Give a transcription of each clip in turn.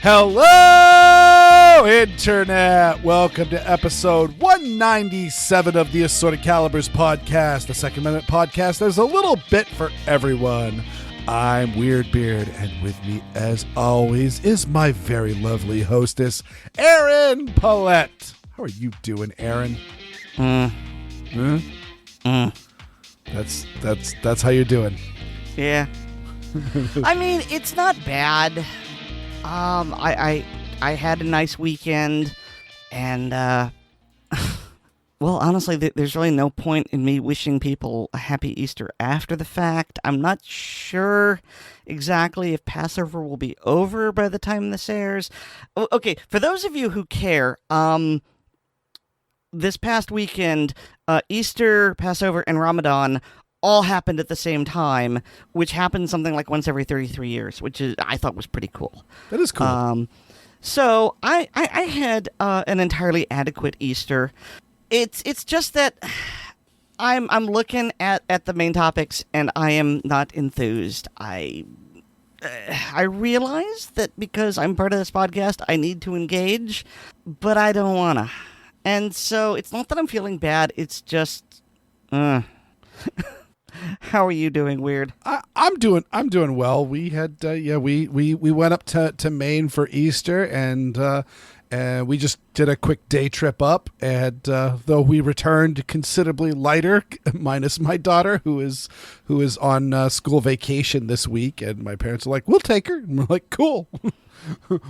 Hello, Internet! Welcome to episode 197 of the Assorted Calibers podcast, the Second Amendment podcast. There's a little bit for everyone. I'm Weer'd, and with me, as always, is my very lovely hostess, Aaron Blatt. How are you doing, Aaron? That's how you're doing. Yeah. I mean, it's not bad. I had a nice weekend, and, well, honestly, there's really no point in me wishing people a happy Easter after the fact. I'm not sure exactly if Passover will be over by the time this airs. Okay, for those of you who care, this past weekend, Easter, Passover, and Ramadan all happened at the same time, which happens something like once every 33 years, which I thought was pretty cool. That is cool. So I had an entirely adequate Easter. It's just that I'm looking at the main topics and I am not enthused. I realize that because I'm part of this podcast, I need to engage, but I don't wanna. And so it's not that I'm feeling bad. It's just, How are you doing, Weer'd? I'm doing well. We had we went up to Maine for Easter, and we just did a quick day trip up. And though we returned considerably lighter, minus my daughter, who is on school vacation this week, and my parents are like, "We'll take her," and we're like, "Cool."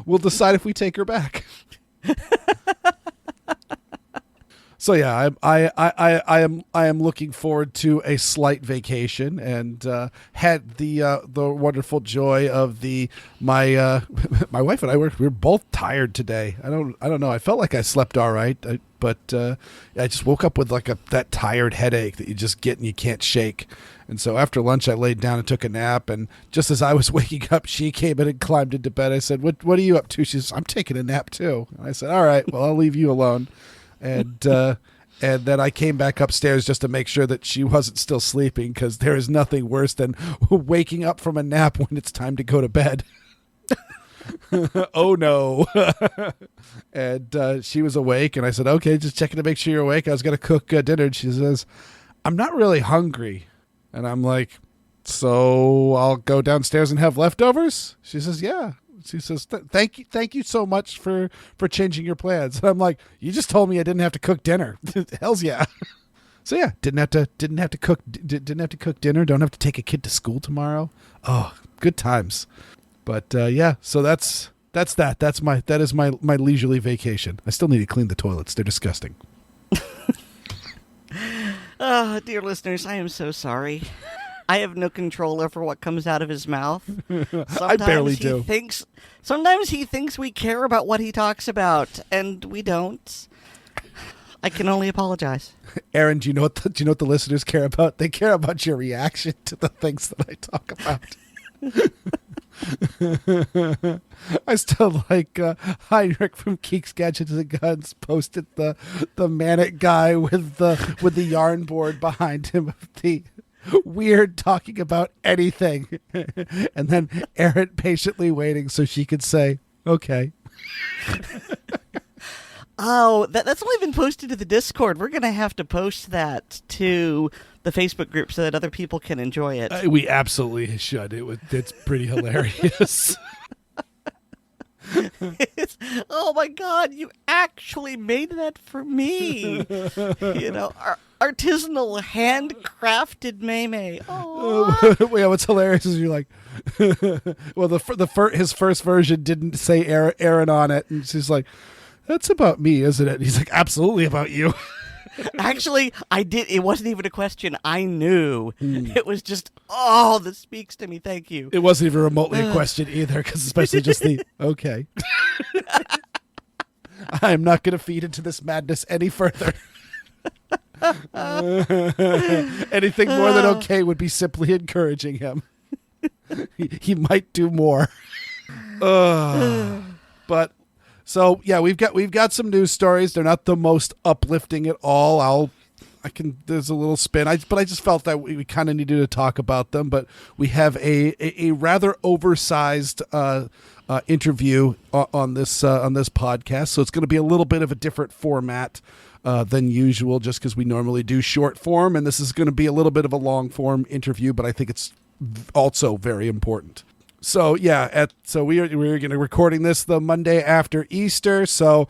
We'll decide if we take her back. So yeah, I am looking forward to a slight vacation, and had the wonderful joy of my wife and I we were both tired today. I don't know. I felt like I slept all right, but I just woke up with that tired headache that you just get and you can't shake. And so after lunch, I laid down and took a nap. And just as I was waking up, she came in and climbed into bed. I said, "What are you up to?" She says, "I'm taking a nap too." And I said, "All right, well, I'll leave you alone." And then I came back upstairs just to make sure that she wasn't still sleeping, because there is nothing worse than waking up from a nap when it's time to go to bed. Oh, no. And she was awake, and I said, "Okay, just checking to make sure you're awake. I was going to cook dinner." And she says, "I'm not really hungry." And I'm like, "So I'll go downstairs and have leftovers?" She says, "Yeah." She says, thank you so much for changing your plans." And I'm like, "You just told me I didn't have to cook dinner." Hells yeah. So yeah, didn't have to cook dinner. Don't have to take a kid to school tomorrow. Oh, good times. But yeah, so that is my leisurely vacation. I still need to clean the toilets. They're disgusting. Oh, dear listeners, I am so sorry. I have no control over what comes out of his mouth. I barely do. Sometimes he thinks we care about what he talks about, and we don't. I can only apologize. Aaron, do you know what the listeners care about? They care about your reaction to the things that I talk about. I still like Heinrich from Geeks, Gadgets, and Guns posted the manic guy with the yarn board behind him of the Weer'd talking about anything, and then Aaron patiently waiting so she could say, "Okay." Oh, that's only been posted to the Discord. We're going to have to post that to the Facebook group so that other people can enjoy it. We absolutely should. It's pretty hilarious. Oh my God, you actually made that for me. Artisanal, handcrafted meme. Oh, yeah, what's hilarious is you're like, well, his first version didn't say Aaron on it, and she's like, "That's about me, isn't it?" And he's like, "Absolutely about you." Actually, I did. It wasn't even a question. I knew. It was just, this speaks to me. Thank you. It wasn't even remotely a question either, because especially just the, okay. I'm not going to feed into this madness any further. Anything more than okay would be simply encouraging him. He might do more. But so yeah, we've got some news stories. They're not the most uplifting at all. There's a little spin. But I just felt that we kind of needed to talk about them. But we have a rather oversized interview on this podcast, so it's going to be a little bit of a different format than usual, just because we normally do short form, and this is going to be a little bit of a long form interview. But I think it's also very important. So yeah, we're going to recording this the Monday after Easter. So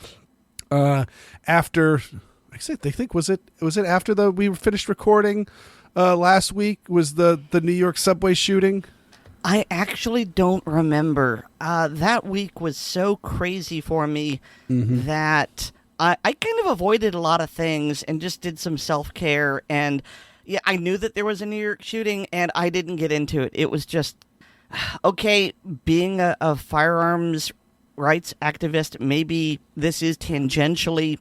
after. I think was it after we finished recording last week was the New York subway shooting? I actually don't remember. That week was so crazy for me that I kind of avoided a lot of things and just did some self-care. And yeah, I knew that there was a New York shooting and I didn't get into it. It was just, okay, being a firearms rights activist, maybe this is tangentially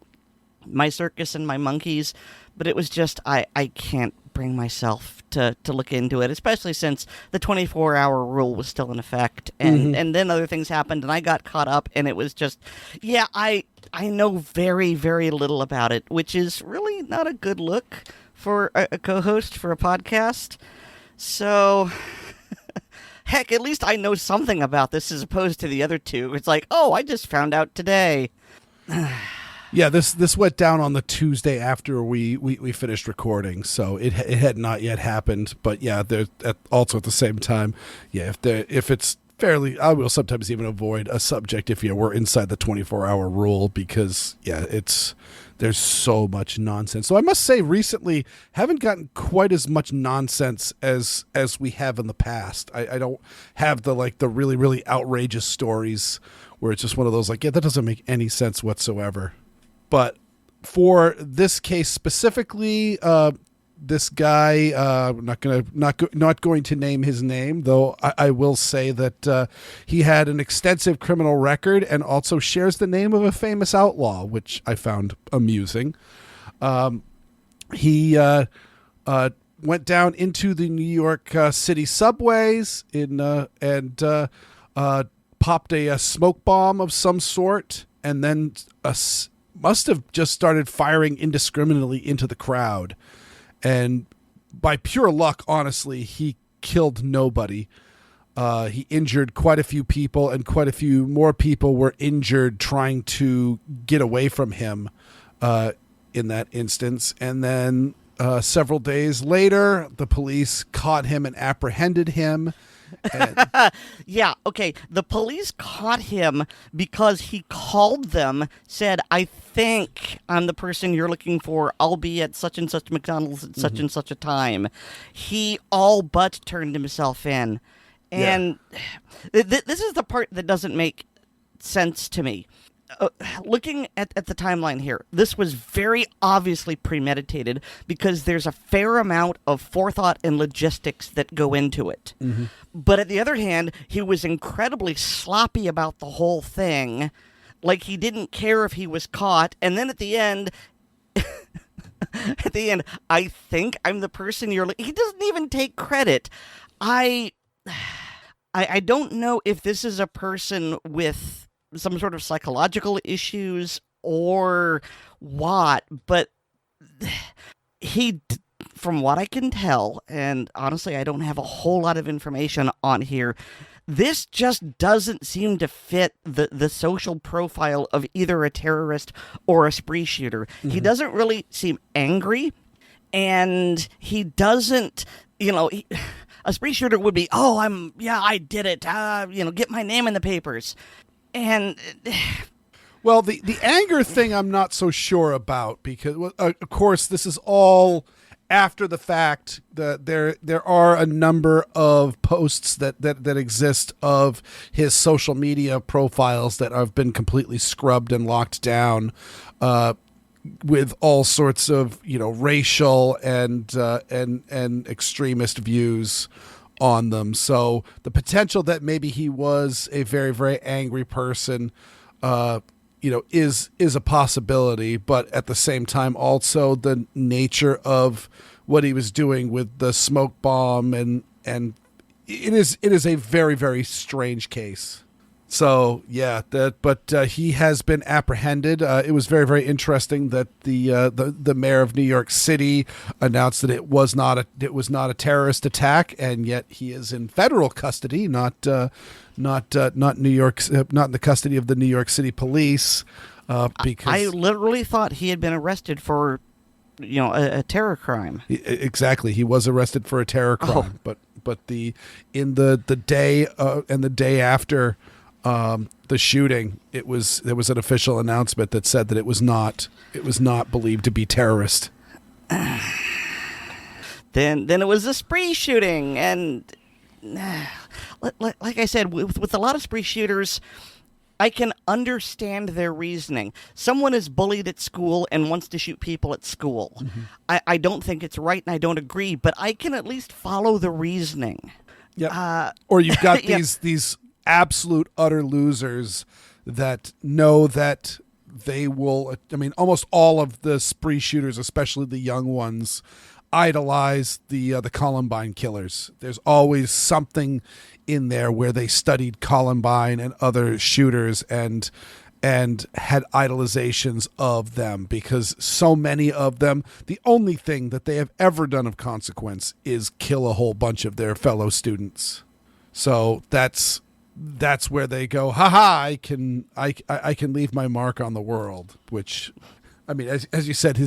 my circus and my monkeys, but it was just I can't bring myself to look into it, especially since the 24-hour rule was still in effect, and then other things happened and I got caught up, and it was just I know very, very little about it, which is really not a good look for a co-host for a podcast. So heck, at least I know something about this as opposed to the other two. It's like, oh, I just found out today. Yeah, this went down on the Tuesday after we finished recording, so it had not yet happened. But yeah, also at the same time, yeah, if it's fairly, I will sometimes even avoid a subject if we're inside the 24-hour rule, because yeah, there's so much nonsense. So I must say, recently haven't gotten quite as much nonsense as we have in the past. I don't have the really, really outrageous stories where it's just one of those like, yeah, that doesn't make any sense whatsoever. But for this case specifically, this guy, not going to name his name, though I will say that he had an extensive criminal record and also shares the name of a famous outlaw, which I found amusing. He went down into the New York City subways and popped a smoke bomb of some sort, and then must have just started firing indiscriminately into the crowd. And by pure luck, honestly, he killed nobody. He injured quite a few people, and quite a few more people were injured trying to get away from him in that instance. And then several days later, the police caught him and apprehended him. Yeah, okay. The police caught him because he called them, said, I think I'm the person you're looking for. I'll be at such and such McDonald's at such and such a time. He all but turned himself in. And this is the part that doesn't make sense to me. Looking at the timeline here, this was very obviously premeditated because there's a fair amount of forethought and logistics that go into it. But at the other hand, he was incredibly sloppy about the whole thing. Like, he didn't care if he was caught. And then at the end, I think I'm the person you're he doesn't even take credit. I don't know if this is a person with some sort of psychological issues or what, but from what I can tell, and honestly, I don't have a whole lot of information on here, this just doesn't seem to fit the social profile of either a terrorist or a spree shooter. He doesn't really seem angry, and he doesn't, a spree shooter would be, I did it, get my name in the papers. And well, the anger thing I'm not so sure about, because of course this is all after the fact. That there are a number of posts that exist of his social media profiles that have been completely scrubbed and locked down with all sorts of racial and extremist views on them. So the potential that maybe he was a very, very angry person is a possibility, but at the same time, also the nature of what he was doing with the smoke bomb, and it is a very, very strange case. So yeah, but he has been apprehended. It was very, very interesting that the mayor of New York City announced that it was not a terrorist attack, and yet he is in federal custody, not New York, not in the custody of the New York City police. Because I literally thought he had been arrested for, a terror crime. Exactly, he was arrested for a terror crime, but the day and the day after the shooting, there was an official announcement that said that it was not believed to be terrorist. Then it was a spree shooting, and like I said, with a lot of spree shooters, I can understand their reasoning. Someone is bullied at school and wants to shoot people at school. Mm-hmm. I don't think it's right, and I don't agree, but I can at least follow the reasoning. Yeah. Or you've got these absolute utter losers that know that they will. I mean, almost all of the spree shooters, especially the young ones, idolize the Columbine killers. There's always something in there where they studied Columbine and other shooters and had idolizations of them, because so many of them, the only thing that they have ever done of consequence is kill a whole bunch of their fellow students. So that's where they go, haha, I can leave my mark on the world, which, I mean, as you said,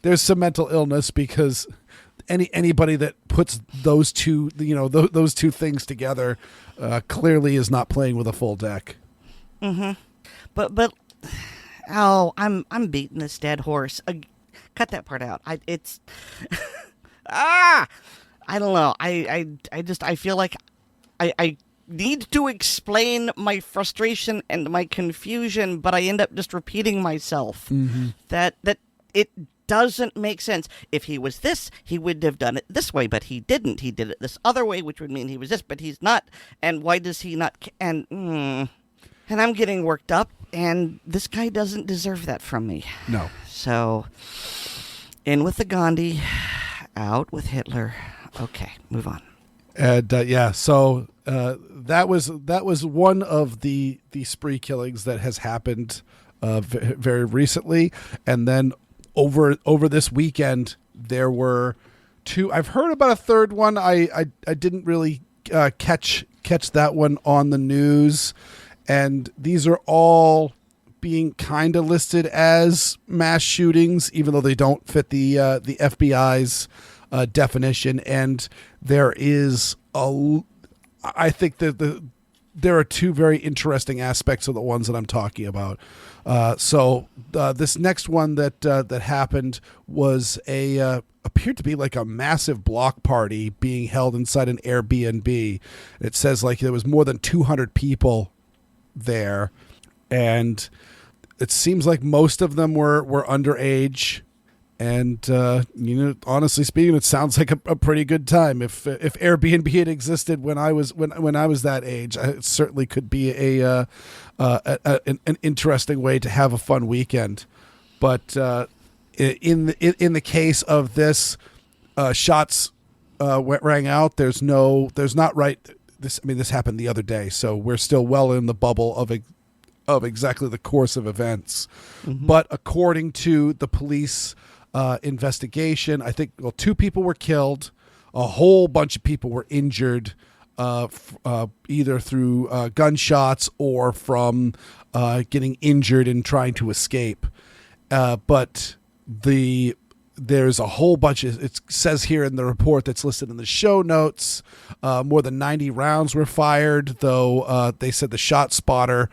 there's some mental illness, because anybody that puts those two things together clearly is not playing with a full deck. Mm-hmm. But I'm beating this dead horse. Cut that part out. I don't know. I feel like I need to explain my frustration and my confusion, but I end up just repeating myself. Mm-hmm. That it doesn't make sense. If he was this, he would have done it this way, but he didn't. He did it this other way, which would mean he was this, but he's not. And why does he not? And I'm getting worked up, and this guy doesn't deserve that from me. No. So, in with the Gandhi, out with Hitler. Okay, move on. And so that was one of the spree killings that has happened very recently, and then over this weekend there were two. I've heard about a third one. I didn't really catch that one on the news, and these are all being kind of listed as mass shootings, even though they don't fit the FBI's definition. And there is I think that there are two very interesting aspects of the ones that I'm talking about. So this next one that happened was appeared to be like a massive block party being held inside an Airbnb. It says like there was more than 200 people there, and it seems like most of them were underage. And honestly speaking, it sounds like a pretty good time. If Airbnb had existed when I was that age, it certainly could be an interesting way to have a fun weekend. But in the case of this, shots rang out. There's not right. This happened the other day, so we're still well in the bubble of exactly the course of events. Mm-hmm. But according to the police investigation, I think two people were killed, a whole bunch of people were injured, either through gunshots or from getting injured and trying to escape. But there's a whole bunch of, it says here in the report that's listed in the show notes, more than 90 rounds were fired, though they said the shot spotter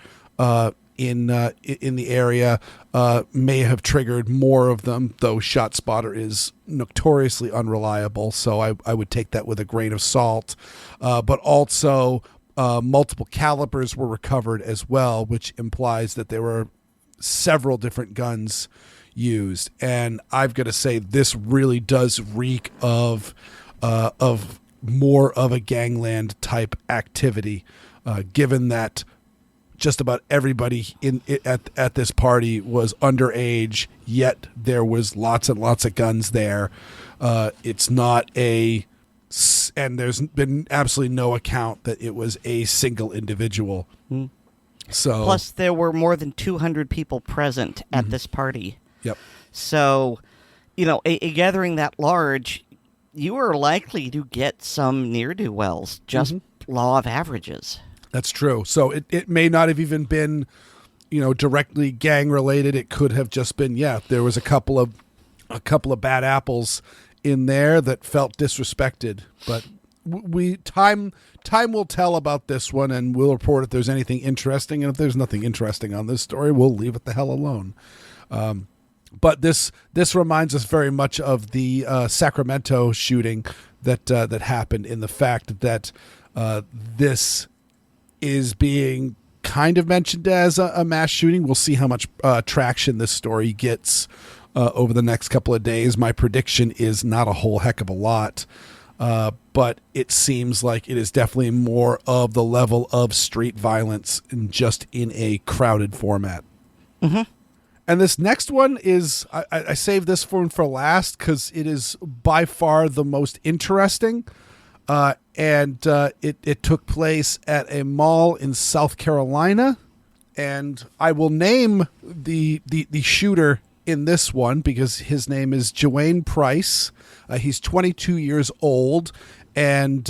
in the area may have triggered more of them, though shot spotter is notoriously unreliable, so I would take that with a grain of salt. But also multiple calibers were recovered as well, which implies that there were several different guns used. And I've got to say, this really does reek of more of a gangland type activity, given that just about everybody at this party was underage, yet there was lots and lots of guns there. It's not and there's been absolutely no account that it was a single individual. Mm. So plus there were more than 200 people present at this party. Yep. So, a gathering that large, you are likely to get some ne'er-do-wells, just law of averages. That's true. So it may not have even been, directly gang related. It could have just been, there was a couple of bad apples in there that felt disrespected. But time will tell about this one, and we'll report if there's anything interesting. And if there's nothing interesting on this story, we'll leave it the hell alone. But this reminds us very much of the Sacramento shooting that happened, in the fact that this is being kind of mentioned as a mass shooting. We'll see how much traction this story gets over the next couple of days. My prediction is not a whole heck of a lot, but it seems like it is definitely more of the level of street violence and just in a crowded format. Mm-hmm. And this next one is, I saved this one for last because it is by far the most interesting. And it took place at a mall in South Carolina, and I will name the shooter in this one because his name is Joanne Price. He's 22 years old, and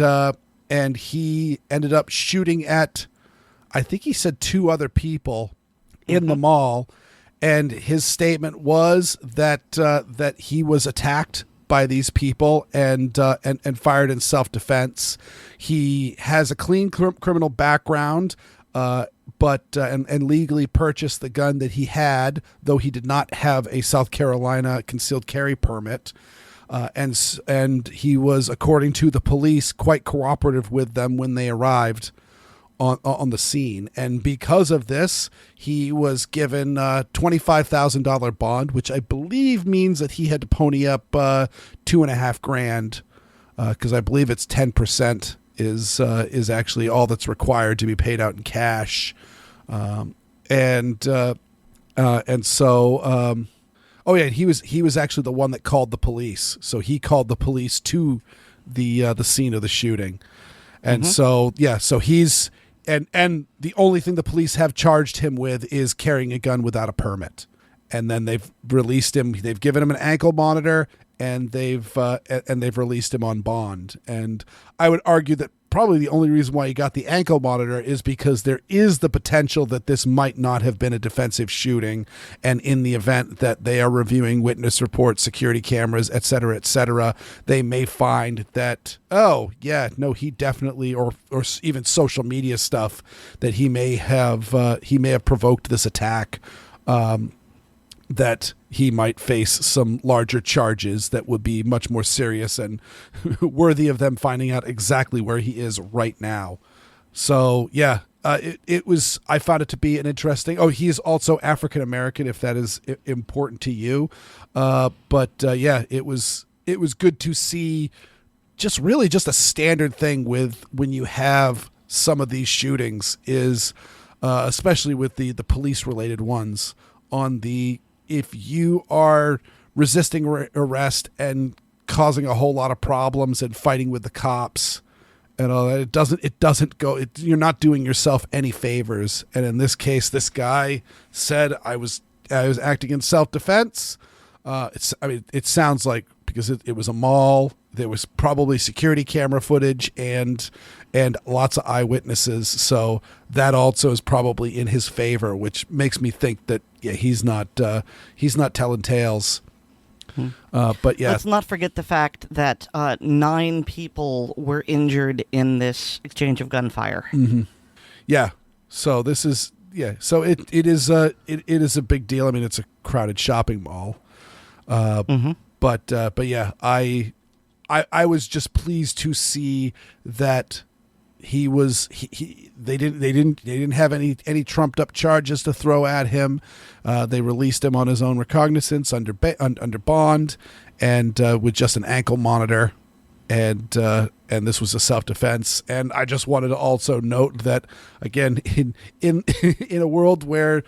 he ended up shooting at, I think he said 2 other people in the mall, and his statement was that he was attacked by these people and fired in self-defense. He has a clean criminal background, but legally purchased the gun that he had, though he did not have a South Carolina concealed carry permit. And he was, according to the police, quite cooperative with them when they arrived on the scene. And because of this, he was given a $25,000 bond, which I believe means that he had to pony up $2,500, because I believe it's 10% is actually all that's required to be paid out in cash. And so he was actually the one that called the police. So he called the police to the scene of the shooting. And so he's and the only thing the police have charged him with is carrying a gun without a permit. And then they've released him. They've given him an ankle monitor, and they've released him on bond. And I would argue that probably the only reason why he got the ankle monitor is because there is the potential that this might not have been a defensive shooting. And in the event that they are reviewing witness reports, security cameras, et cetera, they may find that, he definitely, or even social media stuff, that he may have provoked this attack, that he might face some larger charges that would be much more serious and worthy of them finding out exactly where he is right now. So, I found it to be an interesting. Oh, he is also African American, if that is important to you. It was good to see just a standard thing with when you have some of these shootings is, especially with the police related ones, if you are resisting arrest and causing a whole lot of problems and fighting with the cops and all that, it doesn't go. You're not doing yourself any favors. And in this case, this guy said, I was acting in self-defense. It sounds like, because it was a mall, there was probably security camera footage and lots of eyewitnesses. So that also is probably in his favor, which makes me think that he's not telling tales. Let's not forget the fact that 9 people were injured in this exchange of gunfire. Mm-hmm. Yeah. So this is So it is a big deal. I mean, it's a crowded shopping mall. But I was just pleased to see that they didn't have any trumped up charges to throw at him. They released him on his own recognizance under bond and with just an ankle monitor, and this was a self-defense. And I just wanted to also note that, again, in in a world where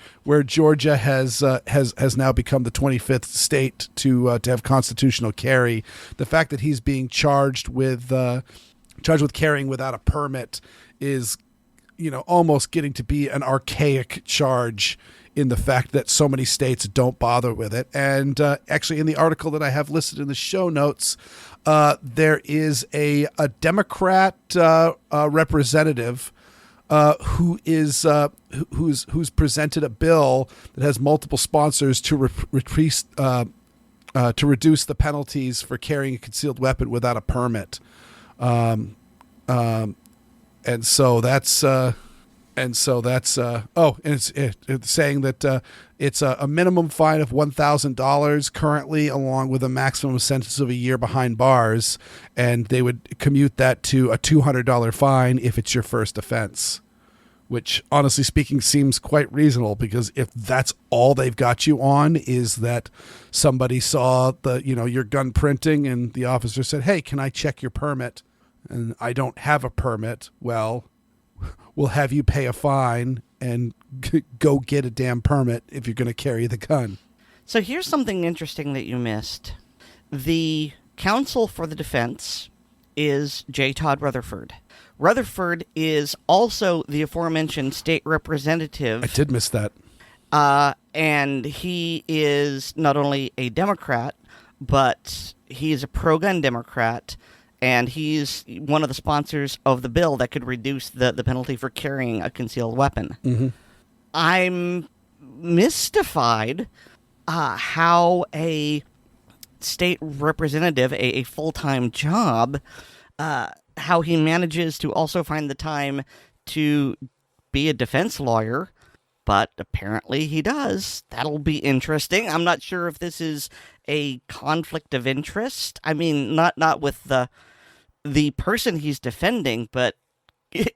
Georgia has now become the 25th state to have constitutional carry, the fact that he's being charged with carrying without a permit is, almost getting to be an archaic charge, in the fact that so many states don't bother with it. And actually, in the article that I have listed in the show notes, there is a Democrat representative who's presented a bill that has multiple sponsors to reduce the penalties for carrying a concealed weapon without a permit. And so that's it's saying that it's a minimum fine of $1,000 currently, along with a maximum sentence of a year behind bars, and they would commute that to a $200 fine if it's your first offense, which, honestly speaking, seems quite reasonable, because if that's all they've got you on is that somebody saw your gun printing and the officer said, "Hey, can I check your permit?" and I don't have a permit, well, we'll have you pay a fine and go get a damn permit if you're going to carry the gun. So here's something interesting that you missed. The counsel for the defense is J. Todd Rutherford. Rutherford is also the aforementioned state representative. I did miss that. And he is not only a Democrat, but he's a pro-gun Democrat, and he's one of the sponsors of the bill that could reduce the penalty for carrying a concealed weapon. Mm-hmm. I'm mystified how a state representative, a full-time job, how he manages to also find the time to be a defense lawyer, but apparently he does. That'll be interesting. I'm not sure if this is a conflict of interest. I mean, not with the person he's defending, but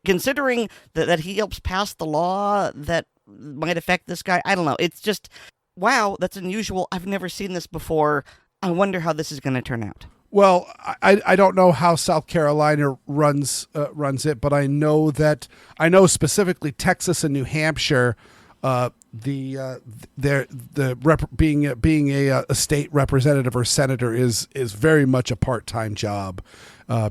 considering that he helps pass the law that might affect this guy, I don't know. It's just, wow, that's unusual. I've never seen this before. I wonder how this is going to turn out. Well, I don't know how South Carolina runs it, but I know specifically Texas and New Hampshire, being a state representative or senator is very much a part-time job,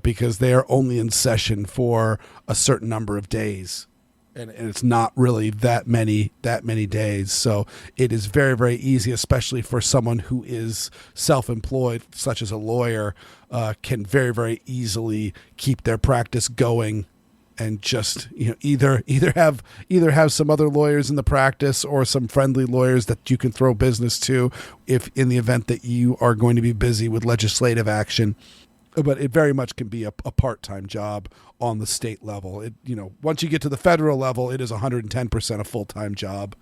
because they are only in session for a certain number of days. And it's not really that many days. So it is very, very easy, especially for someone who is self-employed, such as a lawyer, can very, very easily keep their practice going, and just either have some other lawyers in the practice or some friendly lawyers that you can throw business to if in the event that you are going to be busy with legislative action. But it very much can be a part-time job on the state level. Once you get to the federal level, it is 110% a full-time job,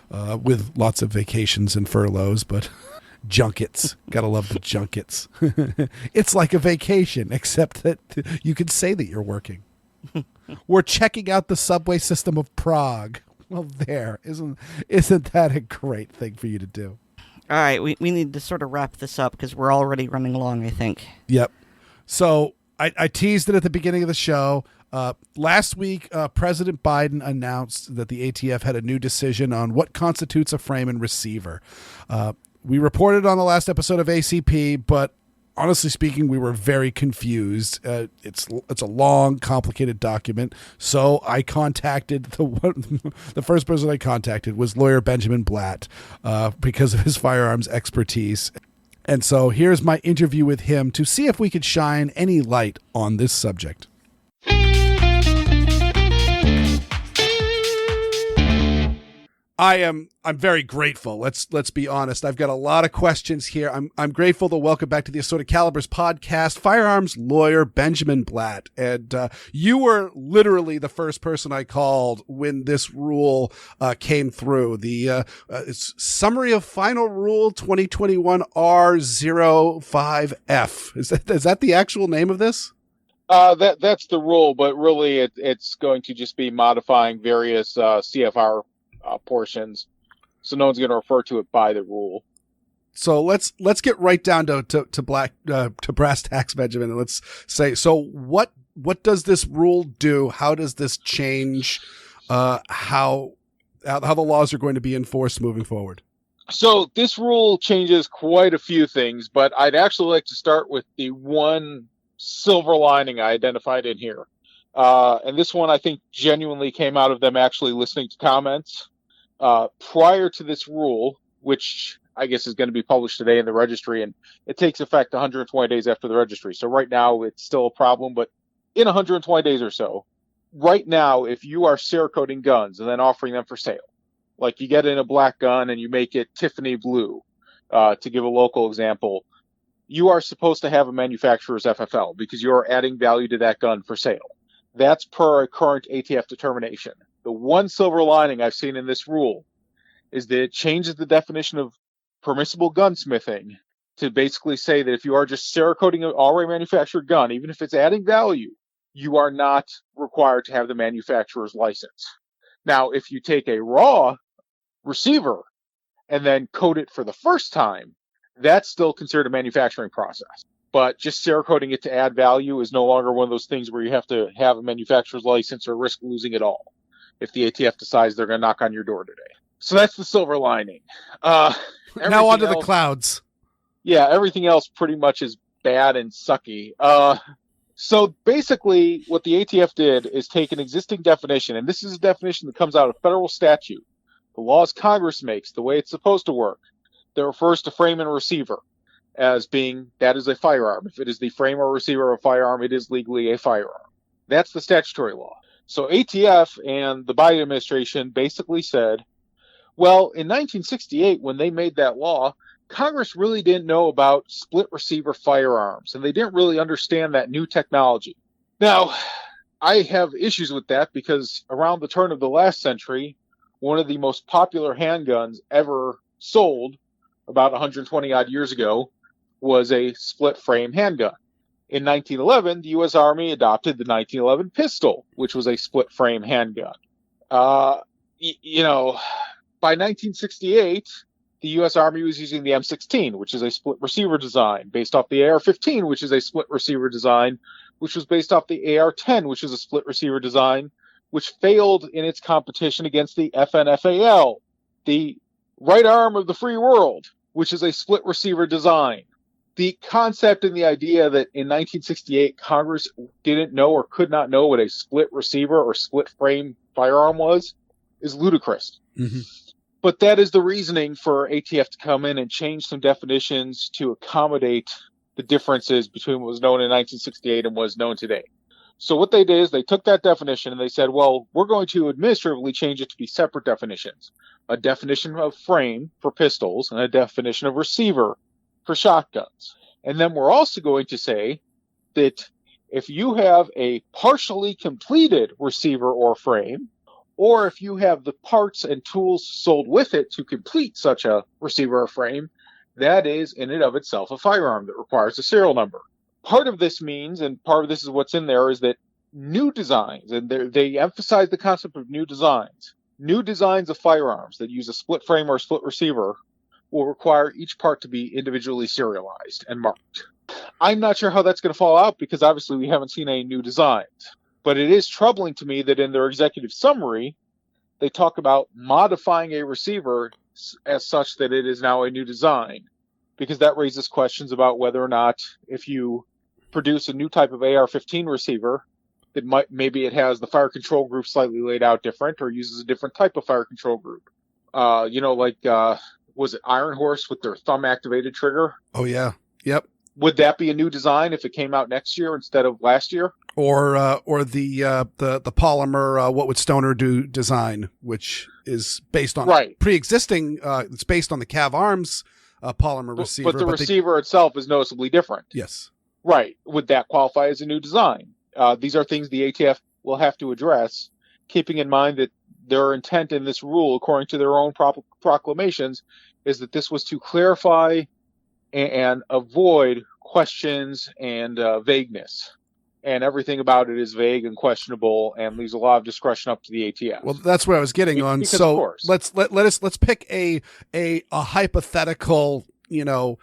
with lots of vacations and furloughs. But junkets, gotta love the junkets. It's like a vacation, except that you can say that you're working. We're checking out the subway system of Prague. Well, isn't that a great thing for you to do? All right, we need to sort of wrap this up because we're already running long, I think. Yep. So I teased it at the beginning of the show. Last week, President Biden announced that the ATF had a new decision on what constitutes a frame and receiver. We reported on the last episode of ACP, but honestly speaking, we were very confused. It's a long, complicated document. So I contacted the first person I contacted was lawyer Benjamin Blatt, because of his firearms expertise. And so here's my interview with him to see if we could shine any light on this subject. I'm very grateful. Let's be honest. I've got a lot of questions here. I'm grateful to welcome back to the Assorted Calibers podcast, firearms lawyer Benjamin Blatt. And you were literally the first person I called when this rule came through. The it's Summary of Final Rule 2021 R05F. Is that the actual name of this? That's the rule, but really it's going to just be modifying various CFR portions, so no one's going to refer to it by the rule. So let's get right down to brass tacks, Benjamin, and let's say, so what does this rule do? How does this change how the laws are going to be enforced moving forward? So this rule changes quite a few things, but I'd actually like to start with the one silver lining I identified in here. And this one, I think, genuinely came out of them actually listening to comments. Prior to this rule, which I guess is going to be published today in the registry, and it takes effect 120 days after the registry. So right now it's still a problem, but in 120 days or so, right now, if you are Cerakoting guns and then offering them for sale, like you get in a black gun and you make it Tiffany blue, to give a local example, you are supposed to have a manufacturer's FFL because you're adding value to that gun for sale. That's per a current ATF determination. The one silver lining I've seen in this rule is that it changes the definition of permissible gunsmithing to basically say that if you are just Cerakoting an already manufactured gun, even if it's adding value, you are not required to have the manufacturer's license. Now, if you take a raw receiver and then coat it for the first time, that's still considered a manufacturing process. But just Cerakoting it to add value is no longer one of those things where you have to have a manufacturer's license or risk losing it all if the ATF decides they're going to knock on your door today. So that's the silver lining. Now onto the clouds. Yeah, everything else pretty much is bad and sucky. So basically what the ATF did is take an existing definition, and this is a definition that comes out of federal statute, the laws Congress makes, the way it's supposed to work, that refers to frame and receiver as being, that is a firearm. If it is the frame or receiver of a firearm, it is legally a firearm. That's the statutory law. So ATF and the Biden administration basically said, well, in 1968, when they made that law, Congress really didn't know about split receiver firearms, and they didn't really understand that new technology. Now, I have issues with that because around the turn of the last century, one of the most popular handguns ever sold, about 120 odd years ago, was a split frame handgun. In 1911, the U.S. Army adopted the 1911 pistol, which was a split frame handgun. By 1968, the U.S. Army was using the M16, which is a split receiver design, based off the AR-15, which is a split receiver design, which was based off the AR-10, which is a split receiver design, which failed in its competition against the FNFAL, the right arm of the free world, which is a split receiver design. The concept and the idea that in 1968 Congress didn't know or could not know what a split receiver or split frame firearm was is ludicrous. Mm-hmm. But that is the reasoning for ATF to come in and change some definitions to accommodate the differences between what was known in 1968 and what is known today. So what they did is they took that definition and they said, well, we're going to administratively change it to be separate definitions. A definition of frame for pistols and a definition of receiver for shotguns. And then we're also going to say that if you have a partially completed receiver or frame, or if you have the parts and tools sold with it to complete such a receiver or frame, that is in and of itself a firearm that requires a serial number. Part of this means, and part of this is what's in there, is that new designs, and they emphasize the concept of new designs of firearms that use a split frame or a split receiver will require each part to be individually serialized and marked. I'm not sure how that's going to fall out because obviously we haven't seen any new designs. But it is troubling to me that in their executive summary, they talk about modifying a receiver as such that it is now a new design, because that raises questions about whether or not if you produce a new type of AR-15 receiver, that maybe it has the fire control group slightly laid out different or uses a different type of fire control group. Was it Iron Horse with their thumb-activated trigger? Oh, yeah. Yep. Would that be a new design if it came out next year instead of last year? Or the polymer What Would Stoner Do design, which is based on pre-existing. It's based on the Cav Arms polymer receiver, but the receiver itself is noticeably different. Yes, right. Would that qualify as a new design? These are things the ATF will have to address, keeping in mind that their intent in this rule, according to their own proclamations, is that this was to clarify and avoid questions and vagueness. And everything about it is vague and questionable and leaves a lot of discretion up to the ATF. Well, that's what I was getting on. Because so let's pick a hypothetical we'll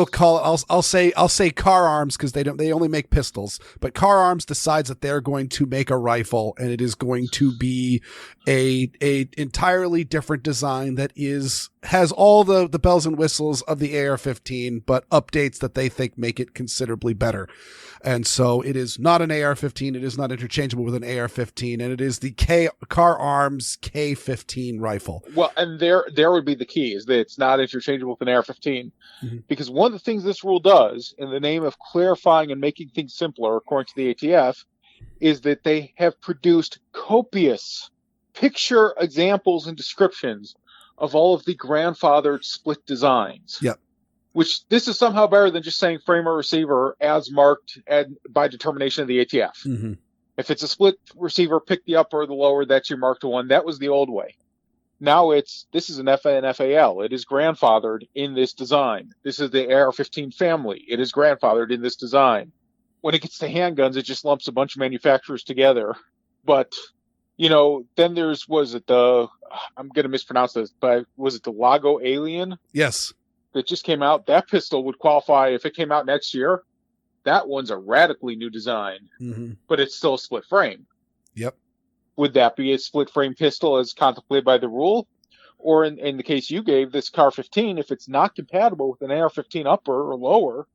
call, I'll say Car Arms, because they only make pistols, but Car Arms decides that they're going to make a rifle, and it is going to be a entirely different design that has all the bells and whistles of the AR-15, but updates that they think make it considerably better. And so it is not an AR-15. It is not interchangeable with an AR-15, and it is the Car Arms K-15 rifle. Well, and there would be the key, is that it's not interchangeable with an AR-15, because one of the things this rule does, in the name of clarifying and making things simpler, according to the ATF, is that they have produced copious picture examples and descriptions of all of the grandfathered split designs. Yep. Which this is somehow better than just saying frame or receiver as marked by determination of the ATF. Mm-hmm. If it's a split receiver, pick the upper or the lower, that's your marked one. That was the old way. Now this is an FA and FAL. It is grandfathered in this design. This is the AR-15 family. It is grandfathered in this design. When it gets to handguns, it just lumps a bunch of manufacturers together. But, then there's, I'm going to mispronounce this, but was it the Lago Alien? Yes. That just came out. That pistol would qualify if it came out next year. That one's a radically new design, but it's still a split frame. Yep. Would that be a split frame pistol as contemplated by the rule? Or in the case you gave, this CAR-15, if it's not compatible with an AR-15 upper or lower,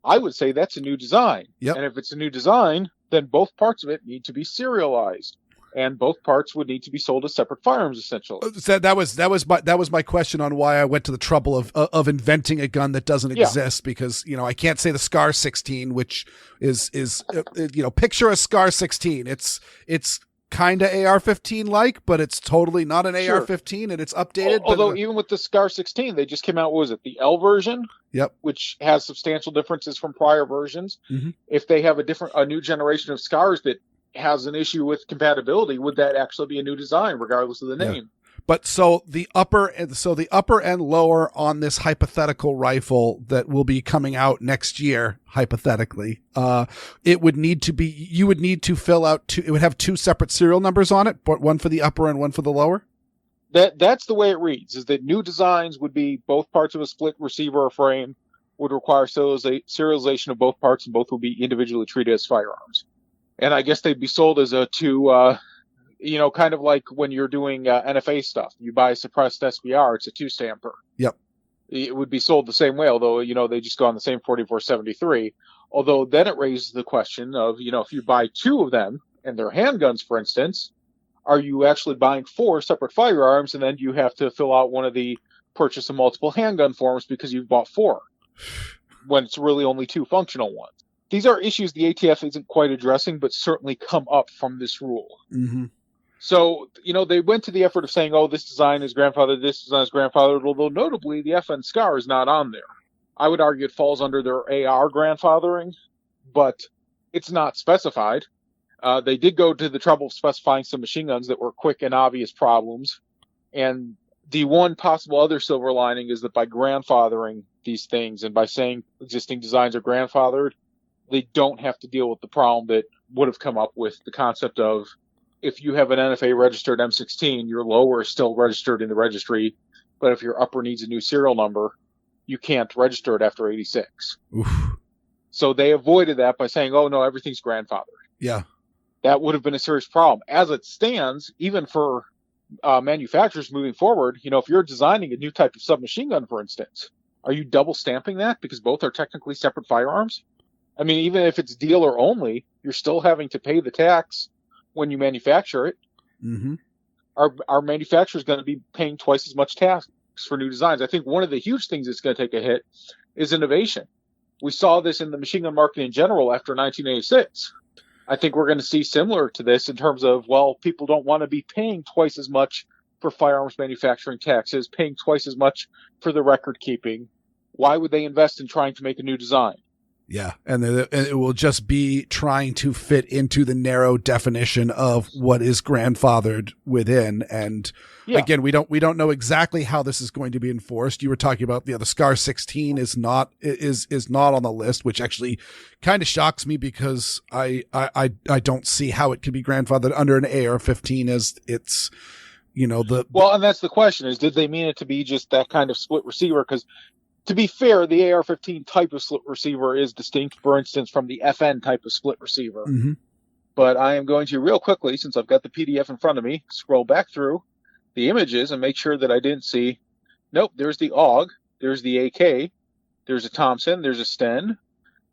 I would say that's a new design. Yep. And if it's a new design, then both parts of it need to be serialized. And both parts would need to be sold as separate firearms, essentially. So that was my question on why I went to the trouble of inventing a gun that doesn't exist, because I can't say the Scar 16, which is picture a Scar 16. It's kind of AR-15 like, but it's totally not an AR-15, and it's updated. Although even with the Scar 16, they just came out. What was it, the L version? Yep. Which has substantial differences from prior versions. Mm-hmm. If they have a new generation of Scars that has an issue with compatibility, would that actually be a new design regardless of the name? Yeah. But so the upper and lower on this hypothetical rifle that will be coming out next year, hypothetically, you would need to fill out it would have two separate serial numbers on it, but one for the upper and one for the lower. That's the way it reads, is that new designs would be both parts of a split receiver or frame would require serialization of both parts, and both will be individually treated as firearms. And I guess they'd be sold as kind of like when you're doing NFA stuff. You buy a suppressed SBR, it's a 2-stamper. Yep. It would be sold the same way, although, they just go on the same 4473. Although then it raises the question of, if you buy two of them, and they're handguns, for instance, are you actually buying 4 separate firearms, and then you have to fill out one of the purchase of multiple handgun forms because you've bought 4, when it's really only 2 functional ones. These are issues the ATF isn't quite addressing, but certainly come up from this rule. Mm-hmm. So, they went to the effort of saying, this design is grandfathered, this design is grandfathered, although notably the FN SCAR is not on there. I would argue it falls under their AR grandfathering, but it's not specified. They did go to the trouble of specifying some machine guns that were quick and obvious problems. And the one possible other silver lining is that by grandfathering these things and by saying existing designs are grandfathered, they don't have to deal with the problem that would have come up with the concept of, if you have an NFA registered M16, your lower is still registered in the registry, but if your upper needs a new serial number, you can't register it after 86. Oof. So they avoided that by saying, no, everything's grandfathered. Yeah. That would have been a serious problem. As it stands, even for manufacturers moving forward, if you're designing a new type of submachine gun, for instance, are you double stamping that because both are technically separate firearms? I mean, even if it's dealer only, you're still having to pay the tax when you manufacture it. Mm-hmm. Our manufacturer is going to be paying twice as much tax for new designs. I think one of the huge things that's going to take a hit is innovation. We saw this in the machine gun market in general after 1986. I think we're going to see similar to this in terms of, people don't want to be paying twice as much for firearms manufacturing taxes, paying twice as much for the record keeping. Why would they invest in trying to make a new design? Yeah, and it will just be trying to fit into the narrow definition of what is grandfathered within. And again, we don't know exactly how this is going to be enforced. You were talking about the Scar 16 is not on the list, which actually kind of shocks me because I don't see how it could be grandfathered under an AR-15 as it's Well, and that's the question: is did they mean it to be just that kind of split receiver? Because to be fair, the AR-15 type of split receiver is distinct, for instance, from the FN type of split receiver. Mm-hmm. But I am going to real quickly, since I've got the PDF in front of me, scroll back through the images and make sure that I didn't see. Nope, there's the AUG, there's the AK, there's a Thompson, there's a Sten.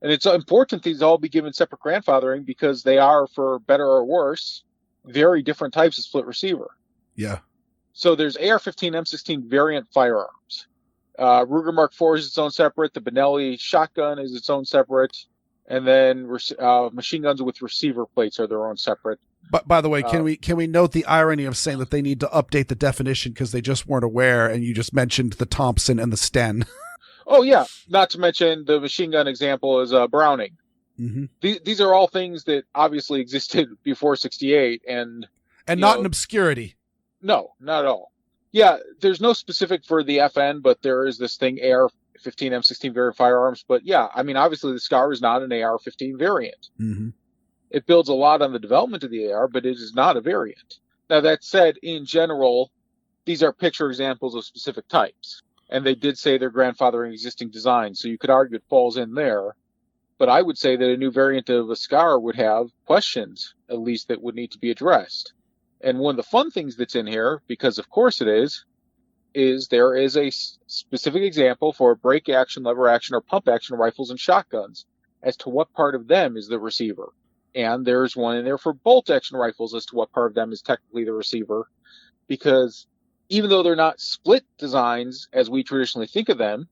And it's important these all be given separate grandfathering because they are, for better or worse, very different types of split receiver. Yeah. So there's AR-15 M16 variant firearms. Ruger Mark IV is its own separate. The Benelli shotgun is its own separate. And then machine guns with receiver plates are their own separate. But by the way, can we note the irony of saying that they need to update the definition because they just weren't aware, and you just mentioned the Thompson and the Sten. Oh, yeah. Not to mention the machine gun example is Browning. Mm-hmm. These are all things that obviously existed before 68. And not in obscurity. No, not at all. Yeah, there's no specific for the FN, but there is this thing, AR-15 M16 variant firearms. But yeah, I mean, obviously the SCAR is not an AR-15 variant. Mm-hmm. It builds a lot on the development of the AR, but it is not a variant. Now, that said, in general, these are picture examples of specific types. And they did say they're grandfathering existing designs, so you could argue it falls in there. But I would say that a new variant of a SCAR would have questions, at least, that would need to be addressed. And one of the fun things that's in here, because of course it is there is a specific example for break action, lever action, or pump action rifles and shotguns as to what part of them is the receiver. And there's one in there for bolt action rifles as to what part of them is technically the receiver. Because even though they're not split designs as we traditionally think of them,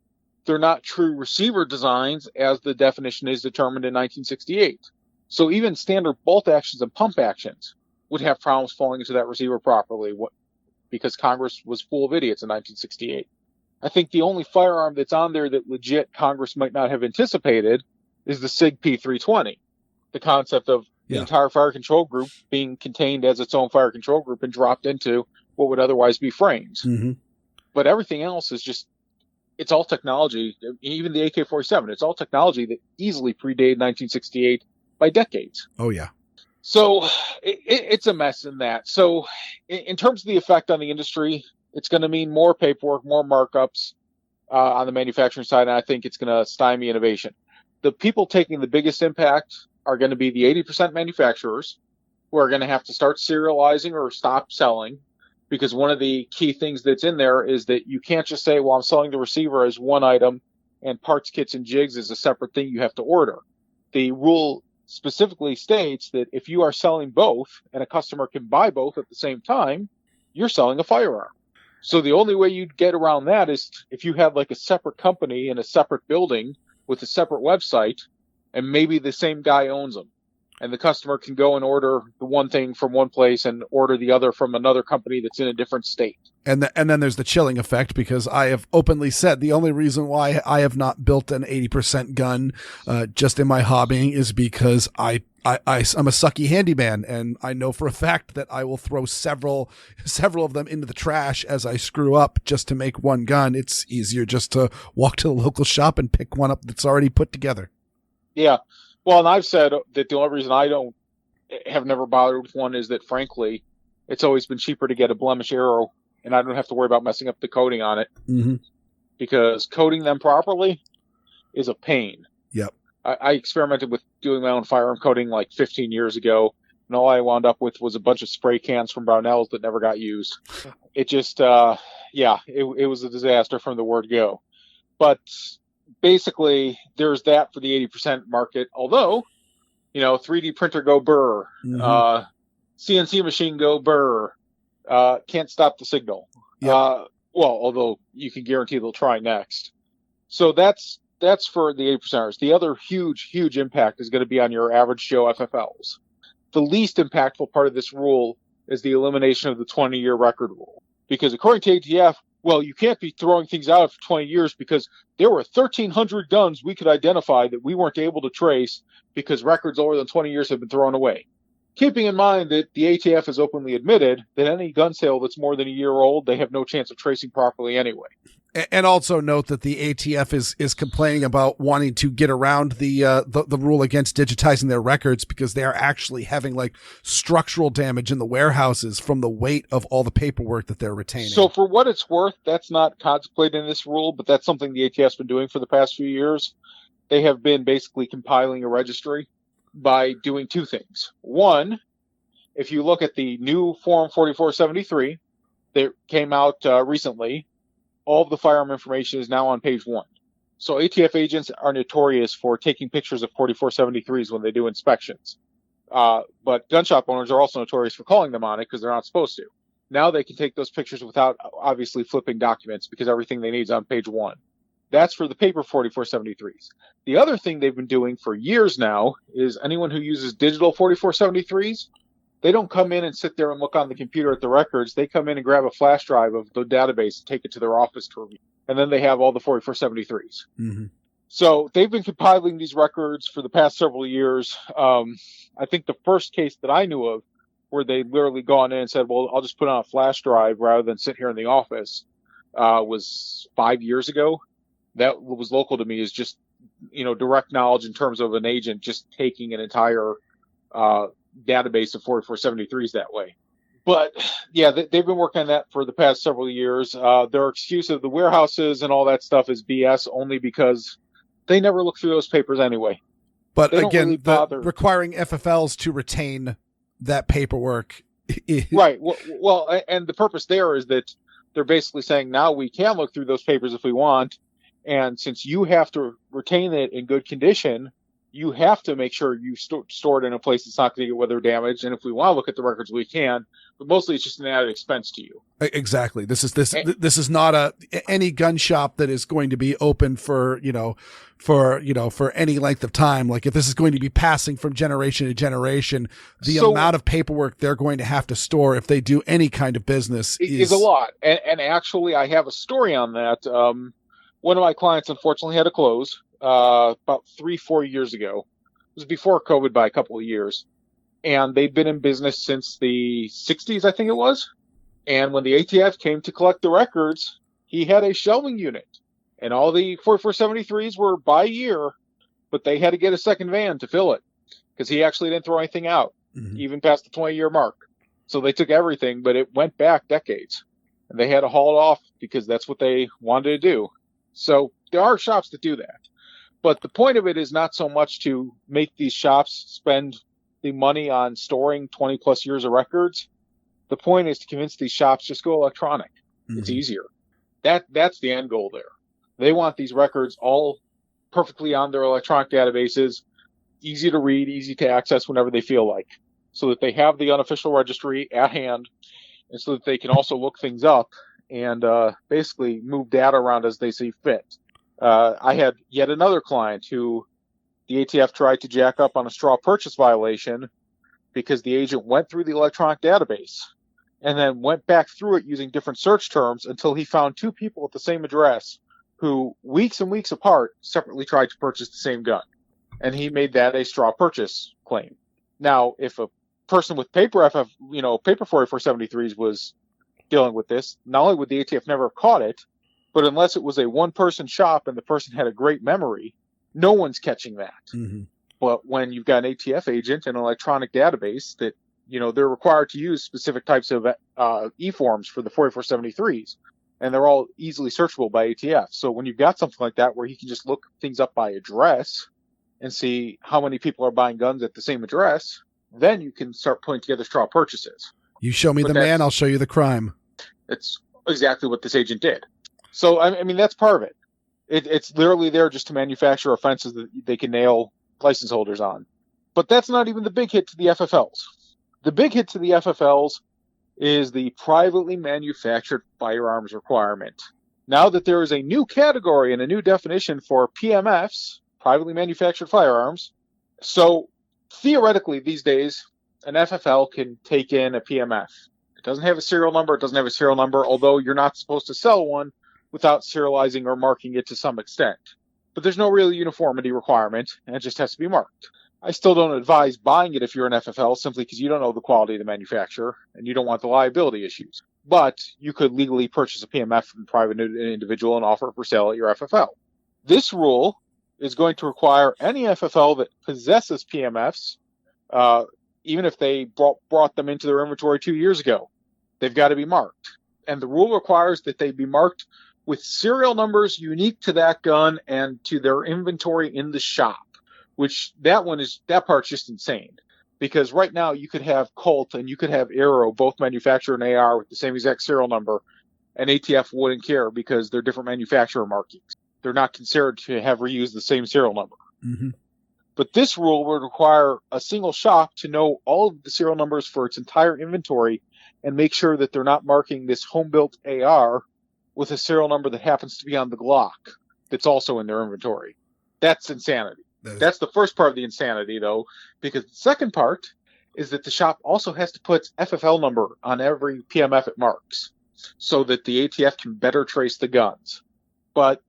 they're not true receiver designs as the definition is determined in 1968. So even standard bolt actions and pump actions would have problems falling into that receiver properly because Congress was full of idiots in 1968. I think the only firearm that's on there that legit Congress might not have anticipated is the SIG P320. The concept of the entire fire control group being contained as its own fire control group and dropped into what would otherwise be frames. Mm-hmm. But everything else is just, it's all technology. Even the AK-47, it's all technology that easily predated 1968 by decades. Oh, yeah. So it's a mess in that. So in terms of the effect on the industry, it's going to mean more paperwork, more markups on the manufacturing side, and I think it's going to stymie innovation. The people taking the biggest impact are going to be the 80% manufacturers who are going to have to start serializing or stop selling, because one of the key things that's in there is that you can't just say, well, I'm selling the receiver as one item and parts, kits, and jigs is a separate thing you have to order. The rule specifically states that if you are selling both and a customer can buy both at the same time, you're selling a firearm. So the only way you'd get around that is if you had like a separate company in a separate building with a separate website, and maybe the same guy owns them. And the customer can go and order the one thing from one place and order the other from another company that's in a different state. And then there's the chilling effect, because I have openly said the only reason why I have not built an 80% gun just in my hobbying is because I'm a sucky handyman, and I know for a fact that I will throw several of them into the trash as I screw up just to make one gun. It's easier just to walk to the local shop and pick one up that's already put together. Yeah. Well, and I've said that the only reason I have never bothered with one is that, frankly, it's always been cheaper to get a blemish arrow, and I don't have to worry about messing up the coating on it. Mm-hmm. Because coating them properly is a pain. Yep. I experimented with doing my own firearm coating like 15 years ago, and all I wound up with was a bunch of spray cans from Brownells that never got used. It just, it was a disaster from the word go. But basically, there's that for the 80% market. Although, 3D printer go burr, Mm-hmm. CNC machine go burr, can't stop the signal. Yep. Although you can guarantee they'll try next. So that's for the 80%ers. The other huge impact is going to be on your average Joe FFLs. The least impactful part of this rule is the elimination of the 20-year record rule. Because according to ATF, well, you can't be throwing things out for 20 years because there were 1,300 guns we could identify that we weren't able to trace because records older than 20 years have been thrown away. Keeping in mind that the ATF has openly admitted that any gun sale that's more than a year old, they have no chance of tracing properly anyway. And also note that the ATF is complaining about wanting to get around the rule against digitizing their records because they are actually having like structural damage in the warehouses from the weight of all the paperwork that they're retaining. So for what it's worth, that's not contemplated in this rule, but that's something the ATF's been doing for the past few years. They have been basically compiling a registry by doing two things. One, if you look at the new Form 4473 that came out recently, all of the firearm information is now on page 1. So ATF agents are notorious for taking pictures of 4473s when they do inspections. But gun shop owners are also notorious for calling them on it because they're not supposed to. Now they can take those pictures without obviously flipping documents because everything they need is on page 1. That's for the paper 4473s. The other thing they've been doing for years now is anyone who uses digital 4473s, they don't come in and sit there and look on the computer at the records. They come in and grab a flash drive of the database and take it to their office to review. And then they have all the 4473s. Mm-hmm. So they've been compiling these records for the past several years. I think the first case that I knew of where they literally gone in and said, well, I'll just put on a flash drive rather than sit here in the office was 5 years ago. That was local to me is just, direct knowledge in terms of an agent just taking an entire database of 4473s that way. But yeah, they've been working on that for the past several years. Their excuse of the warehouses and all that stuff is BS only because they never look through those papers anyway. But They don't again, really bother. requiring FFLs to retain that paperwork. Right. Well, and the purpose there is that they're basically saying now we can look through those papers if we want. And since you have to retain it in good condition, you have to make sure you store it in a place that's not going to get weather damaged. And if we want to look at the records, we can. But mostly it's just an added expense to you. Exactly. This is not any gun shop that is going to be open for any length of time. Like if this is going to be passing from generation to generation, the amount of paperwork they're going to have to store if they do any kind of business is a lot. And actually, I have a story on that. One of my clients unfortunately had to close about 3-4 years ago. It was before COVID by a couple of years. And they've been in business since the 60s, I think it was. And when the ATF came to collect the records, he had a shelving unit. And all the 4473s were by year, but they had to get a second van to fill it because he actually didn't throw anything out, even past the 20-year mark. So they took everything, but it went back decades. And they had to haul it off because that's what they wanted to do. So there are shops that do that. But the point of it is not so much to make these shops spend the money on storing 20 plus years of records. The point is to convince these shops just go electronic. It's easier. That's the end goal there. They want these records all perfectly on their electronic databases, easy to read, easy to access whenever they feel like, so that they have the unofficial registry at hand, and so that they can also look things up and basically move data around as they see fit. I had yet another client who the ATF tried to jack up on a straw purchase violation because the agent went through the electronic database and then went back through it using different search terms until he found two people at the same address who, weeks and weeks apart, separately tried to purchase the same gun. And he made that a straw purchase claim. Now, if a person with paper 4473s was dealing with this, not only would the ATF never have caught it, but unless it was a one-person shop and the person had a great memory, no one's catching that. But when you've got an ATF agent and an electronic database that, they're required to use specific types of e-forms for the 4473s, and they're all easily searchable by ATF. So when you've got something like that where he can just look things up by address and see how many people are buying guns at the same address, then you can start putting together straw purchases. You show me the man, I'll show you the crime. It's exactly what this agent did. So, I mean, that's part of it. It's literally there just to manufacture offenses that they can nail license holders on. But that's not even the big hit to the FFLs. The big hit to the FFLs is the privately manufactured firearms requirement. Now that there is a new category and a new definition for PMFs, privately manufactured firearms, so theoretically these days, an FFL can take in a PMF. It doesn't have a serial number. It doesn't have a serial number, although you're not supposed to sell one without serializing or marking it to some extent. But there's no real uniformity requirement, and it just has to be marked. I still don't advise buying it if you're an FFL, simply because you don't know the quality of the manufacturer, and you don't want the liability issues. but you could legally purchase a PMF from a private individual and offer it for sale at your FFL. This rule is going to require any FFL that possesses PMFs, even if they brought them into their inventory 2 years ago, they've got to be marked. And the rule requires that they be marked with serial numbers unique to that gun and to their inventory in the shop, which that part's just insane. Because right now you could have Colt and you could have Arrow, both manufacturer and AR with the same exact serial number, and ATF wouldn't care because they're different manufacturer markings. They're not considered to have reused the same serial number. Mm-hmm. But this rule would require a single shop to know all of the serial numbers for its entire inventory and make sure that they're not marking this home-built AR with a serial number that happens to be on the Glock that's also in their inventory. That's insanity. That's the first part of the insanity, though, because the second part is that the shop also has to put FFL number on every PMF it marks so that the ATF can better trace the guns. But,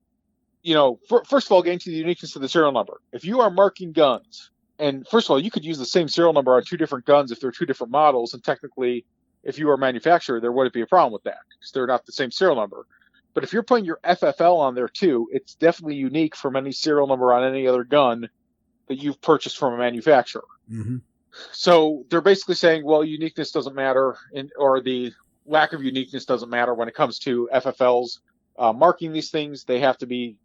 first of all, getting to the uniqueness of the serial number. If you are marking guns, and first of all, you could use the same serial number on two different guns if they're two different models, and technically, if you are a manufacturer, there wouldn't be a problem with that because they're not the same serial number. But if you're putting your FFL on there too, it's definitely unique from any serial number on any other gun that you've purchased from a manufacturer. Mm-hmm. So they're basically saying, well, uniqueness doesn't matter, or the lack of uniqueness doesn't matter when it comes to FFLs marking these things. They have to be,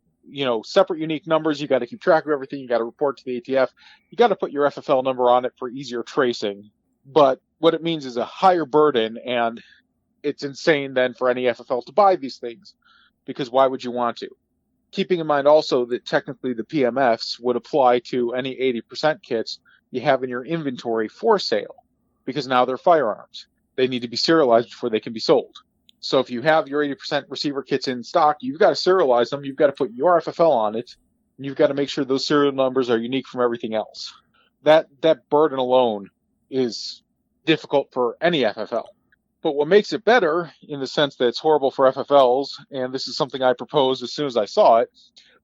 separate unique numbers. You got to keep track of everything. You got to report to the ATF. You got to put your FFL number on it for easier tracing. But what it means is a higher burden, and it's insane then for any FFL to buy these things, because why would you want to? Keeping in mind also that technically the PMFs would apply to any 80% kits you have in your inventory for sale, because now they're firearms. They need to be serialized before they can be sold. So if you have your 80% receiver kits in stock, you've got to serialize them, you've got to put your FFL on it, and you've got to make sure those serial numbers are unique from everything else. That burden alone is difficult for any FFL. But what makes it better, in the sense that it's horrible for FFLs, and this is something I proposed as soon as I saw it,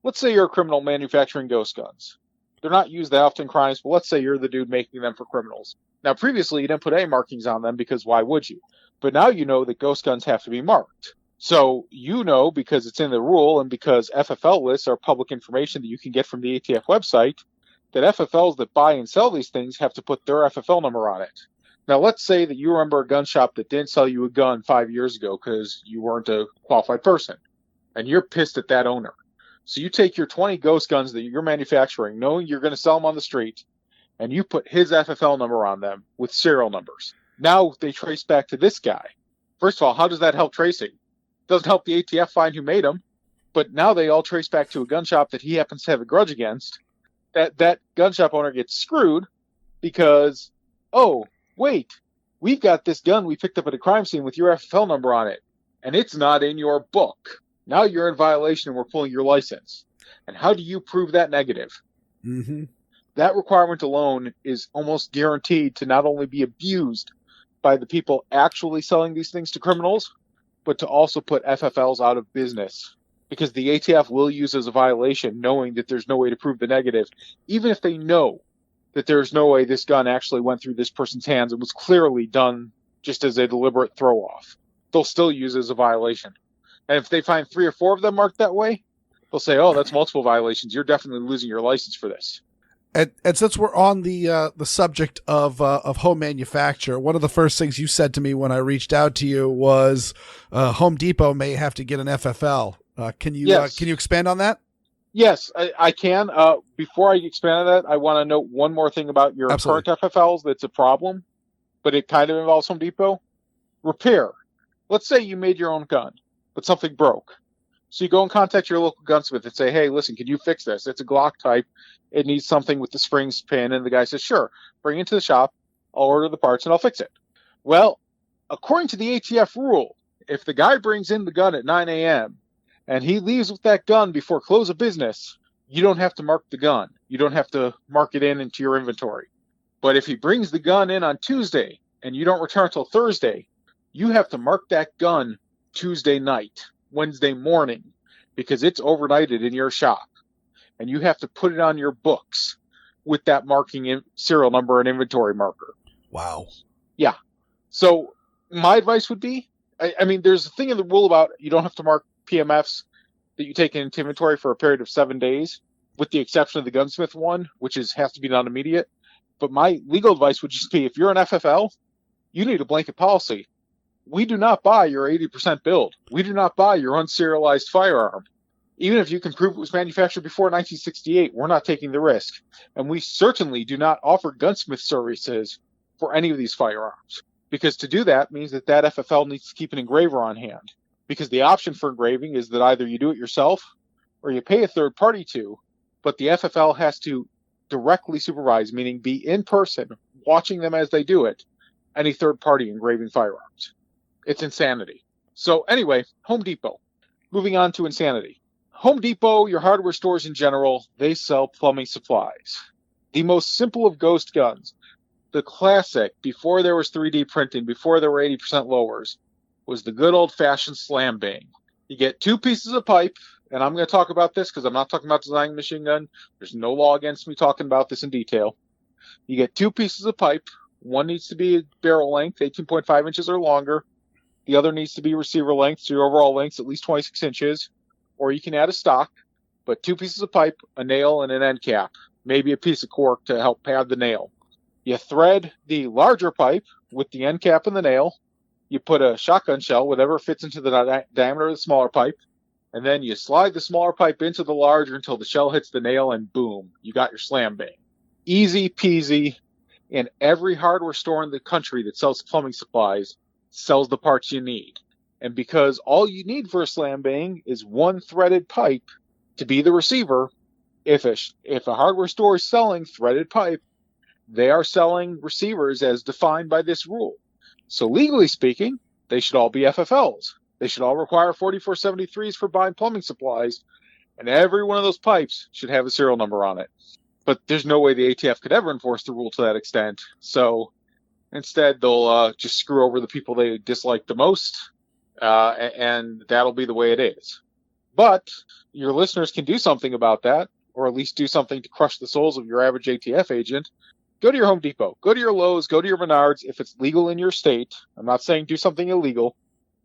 let's say you're a criminal manufacturing ghost guns. They're not used that often in crimes, but let's say you're the dude making them for criminals. Now, previously, you didn't put any markings on them because why would you? But now you know that ghost guns have to be marked. So you know, because it's in the rule and because FFL lists are public information that you can get from the ATF website, that FFLs that buy and sell these things have to put their FFL number on it. Now, let's say that you remember a gun shop that didn't sell you a gun 5 years ago because you weren't a qualified person, and you're pissed at that owner. So you take your 20 ghost guns that you're manufacturing, knowing you're going to sell them on the street, and you put his FFL number on them with serial numbers. Now they trace back to this guy. First of all, how does that help tracing? It doesn't help the ATF find who made them, but now they all trace back to a gun shop that he happens to have a grudge against. That gun shop owner gets screwed because, oh, wait, we've got this gun we picked up at a crime scene with your FFL number on it, and it's not in your book. Now you're in violation and we're pulling your license. And how do you prove that negative? Mm-hmm. That requirement alone is almost guaranteed to not only be abused by the people actually selling these things to criminals, but to also put FFLs out of business. Because the ATF will use as a violation knowing that there's no way to prove the negative, even if they know that there's no way this gun actually went through this person's hands and was clearly done just as a deliberate throw-off. They'll still use it as a violation. And if they find 3 or 4 of them marked that way, they'll say, oh, that's multiple violations. You're definitely losing your license for this. And since we're on the subject of home manufacture, one of the first things you said to me when I reached out to you was Home Depot may have to get an FFL. Can you expand on that? Yes, I can. Before I expand on that, I want to note one more thing about your Absolutely. current FFLs that's a problem, but it kind of involves Home Depot. Repair. Let's say you made your own gun, but something broke. So you go and contact your local gunsmith and say, hey, listen, can you fix this? It's a Glock type. It needs something with the springs pin. And the guy says, sure, bring it to the shop. I'll order the parts and I'll fix it. Well, according to the ATF rule, if the guy brings in the gun at 9 a.m., and he leaves with that gun before close of business, you don't have to mark the gun. You don't have to mark it into your inventory. But if he brings the gun in on Tuesday and you don't return until Thursday, you have to mark that gun Tuesday night, Wednesday morning, because it's overnighted in your shop. And you have to put it on your books with that marking serial number and inventory marker. Wow. Yeah. So my advice would be, I mean, there's a thing in the rule about you don't have to mark PMFs that you take into inventory for a period of 7 days, with the exception of the gunsmith one, which has to be done immediate. But my legal advice would just be, if you're an FFL, you need a blanket policy. We do not buy your 80% build. We do not buy your unserialized firearm. Even if you can prove it was manufactured before 1968, we're not taking the risk. And we certainly do not offer gunsmith services for any of these firearms. Because to do that means that FFL needs to keep an engraver on hand. Because the option for engraving is that either you do it yourself or you pay a third party to, but the FFL has to directly supervise, meaning be in person, watching them as they do it, any third party engraving firearms. It's insanity. So anyway, Home Depot. Moving on to insanity. Home Depot, your hardware stores in general, they sell plumbing supplies. The most simple of ghost guns, the classic, before there was 3D printing, before there were 80% lowers, was the good old-fashioned slam bang. You get 2 pieces of pipe, and I'm going to talk about this because I'm not talking about designing a machine gun. There's no law against me talking about this in detail. You get 2 pieces of pipe. One needs to be barrel length, 18.5 inches or longer. The other needs to be receiver length, so your overall length's at least 26 inches. Or you can add a stock, but 2 pieces of pipe, a nail, and an end cap. Maybe a piece of cork to help pad the nail. You thread the larger pipe with the end cap and the nail. You put a shotgun shell, whatever fits into the diameter of the smaller pipe. And then you slide the smaller pipe into the larger until the shell hits the nail, and boom, you got your slam bang. Easy peasy. And every hardware store in the country that sells plumbing supplies sells the parts you need. And because all you need for a slam bang is 1 threaded pipe to be the receiver, if a hardware store is selling threaded pipe, they are selling receivers as defined by this rule. So legally speaking, they should all be FFLs. They should all require 4473s for buying plumbing supplies, and every one of those pipes should have a serial number on it. But there's no way the ATF could ever enforce the rule to that extent. So instead, they'll just screw over the people they dislike the most, and that'll be the way it is. But your listeners can do something about that, or at least do something to crush the souls of your average ATF agent. Go to your Home Depot, go to your Lowe's, go to your Menards. If it's legal in your state, I'm not saying do something illegal.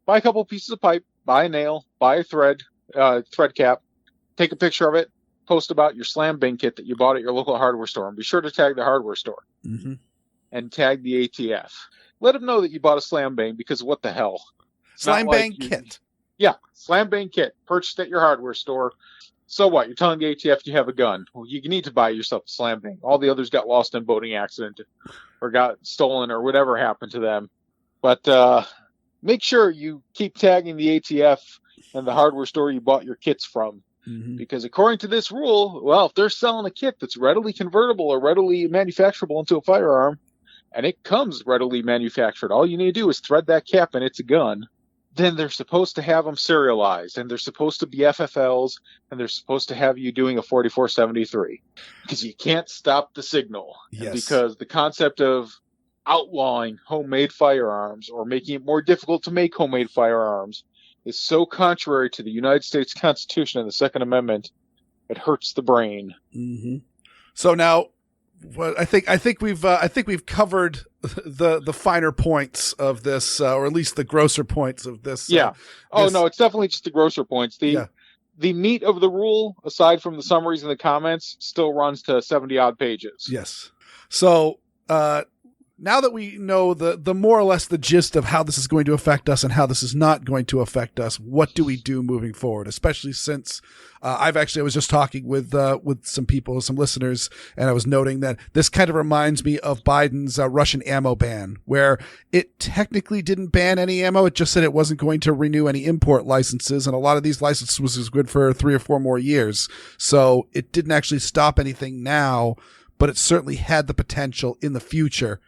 Buy a couple pieces of pipe, buy a nail, buy a thread cap, take a picture of it, post about your slam bang kit that you bought at your local hardware store, and be sure to tag the hardware store and tag the ATF. Let them know that you bought a slam bang, because what the hell? Slam bang kit. Yeah, slam bang kit purchased at your hardware store. So what? You're telling the ATF you have a gun. Well, you need to buy yourself a slam bang. All the others got lost in a boating accident or got stolen or whatever happened to them. But make sure you keep tagging the ATF and the hardware store you bought your kits from. Because according to this rule, well, if they're selling a kit that's readily convertible or readily manufacturable into a firearm, and it comes readily manufactured, all you need to do is thread that cap and it's a gun, then they're supposed to have them serialized, and they're supposed to be FFLs, and they're supposed to have you doing a 4473. Because you can't stop the signal. Yes. And because the concept of outlawing homemade firearms or making it more difficult to make homemade firearms is so contrary to the United States Constitution and the Second Amendment, it hurts the brain. So now, well, I think we've covered the finer points of this, or at least the grosser points of this. Yeah. No, it's definitely just the grosser points. The meat of the rule, aside from the summaries and the comments, still runs to 70 odd pages. Yes. So now that we know the more or less the gist of how this is going to affect us and how this is not going to affect us, what do we do moving forward? Especially since I was just talking with some people, some listeners, and I was noting that this kind of reminds me of Biden's Russian ammo ban, where it technically didn't ban any ammo. It just said it wasn't going to renew any import licenses, and a lot of these licenses was good for 3 or 4 more years. So it didn't actually stop anything now, but it certainly had the potential in the future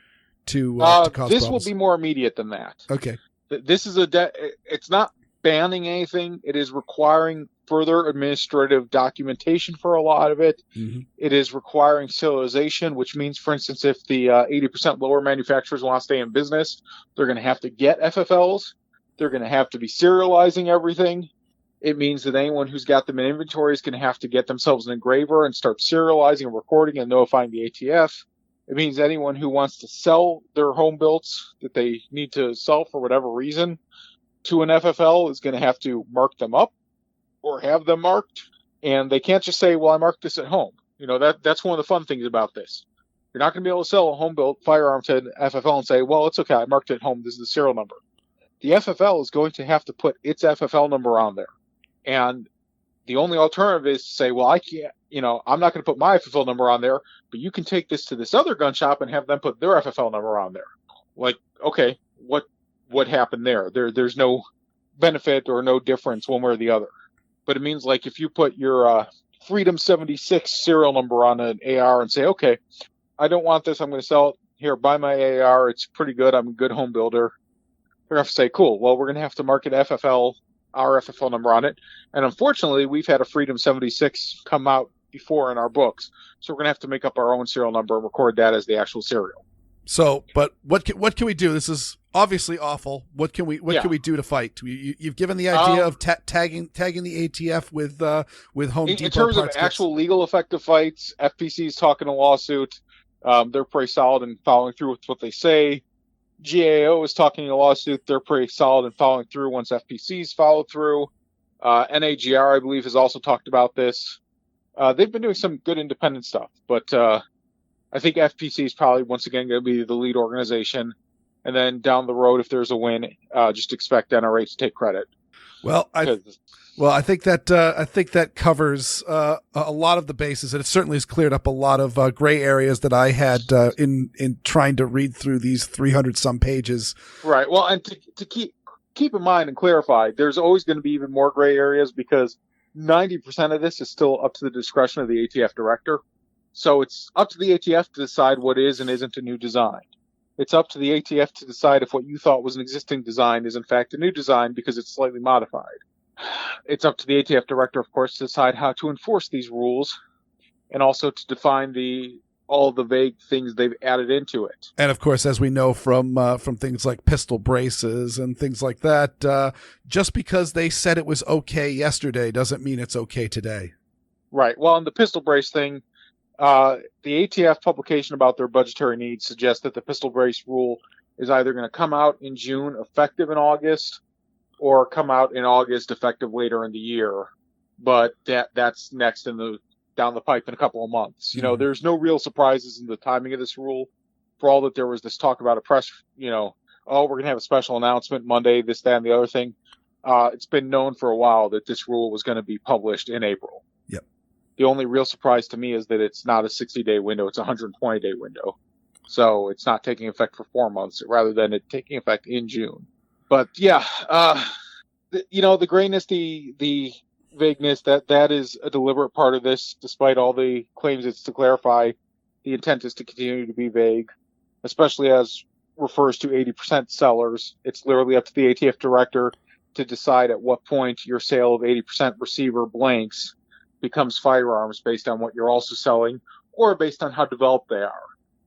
to cause this problems. will be more immediate than that. Okay. This is it's not banning anything. It is requiring further administrative documentation for a lot of it. It is requiring serialization, which means, for instance, if the 80% lower manufacturers want to stay in business, they're going to have to get FFLs. They're going to have to be serializing everything. It means that anyone who's got them in inventory is going to have to get themselves an engraver and start serializing and recording and notifying the ATF. It means anyone who wants to sell their home builts that they need to sell for whatever reason, to an FFL is going to have to mark them up or have them marked, and they can't just say, well, I marked this at home. That's one of the fun things about this. You're not going to be able to sell a home-built firearm to an FFL and say, well, it's okay, I marked it at home, this is the serial number. The FFL is going to have to put its FFL number on there. And the only alternative is to say, well, I can't, I'm not going to put my FFL number on there, but you can take this to this other gun shop and have them put their FFL number on there. Like, okay, what happened there? There's no benefit or no difference one way or the other. But it means, like, if you put your Freedom 76 serial number on an AR and say, okay, I don't want this, I'm going to sell it. Here, buy my AR. It's pretty good. I'm a good home builder. They're going to have to say, cool, well, we're going to have to mark an FFL, our FFL number on it. And unfortunately, we've had a Freedom 76 come out before in our books. So we're going to have to make up our own serial number and record that as the actual serial. So, but what can we do? This is obviously awful. What can we do to fight? You've given the idea of tagging the ATF with Home Depot. In terms of parts actual legal effective fights, FPC's talking a lawsuit. They're pretty solid in following through with what they say. GAO is talking a lawsuit. They're pretty solid in following through once FPC's followed through. NAGR, I believe, has also talked about this. They've been doing some good independent stuff, but I think FPC is probably once again going to be the lead organization. And then down the road, if there's a win, just expect NRA to take credit. Well, I think that covers a lot of the bases, and it certainly has cleared up a lot of gray areas that I had in trying to read through these 300 some pages. Right. Well, and to keep in mind and clarify, there's always going to be even more gray areas because 90% of this is still up to the discretion of the ATF director. So it's up to the ATF to decide what is and isn't a new design. It's up to the ATF to decide if what you thought was an existing design is in fact a new design because it's slightly modified. It's up to the ATF director, of course, to decide how to enforce these rules and also to define all the vague things they've added into it. And of course, as we know from things like pistol braces and things like that, just because they said it was okay yesterday doesn't mean it's okay today. Right. Well, in the pistol brace thing, the ATF publication about their budgetary needs suggests that the pistol brace rule is either going to come out in June, effective in August, or come out in August, effective later in the year. But that's next down the pipe in a couple of months. Mm-hmm. There's no real surprises in the timing of this rule. For all that there was this talk about a press, we're going to have a special announcement Monday, this, that, and the other thing. It's been known for a while that this rule was going to be published in April. Yep. The only real surprise to me is that it's not a 60-day window. It's a 120-day window. So it's not taking effect for 4 months rather than it taking effect in June. But yeah, the grayness, the vagueness, that is a deliberate part of this, despite all the claims it's to clarify. The intent is to continue to be vague, especially as refers to 80% sellers. It's literally up to the ATF director to decide at what point your sale of 80% receiver blanks becomes firearms based on what you're also selling or based on how developed they are.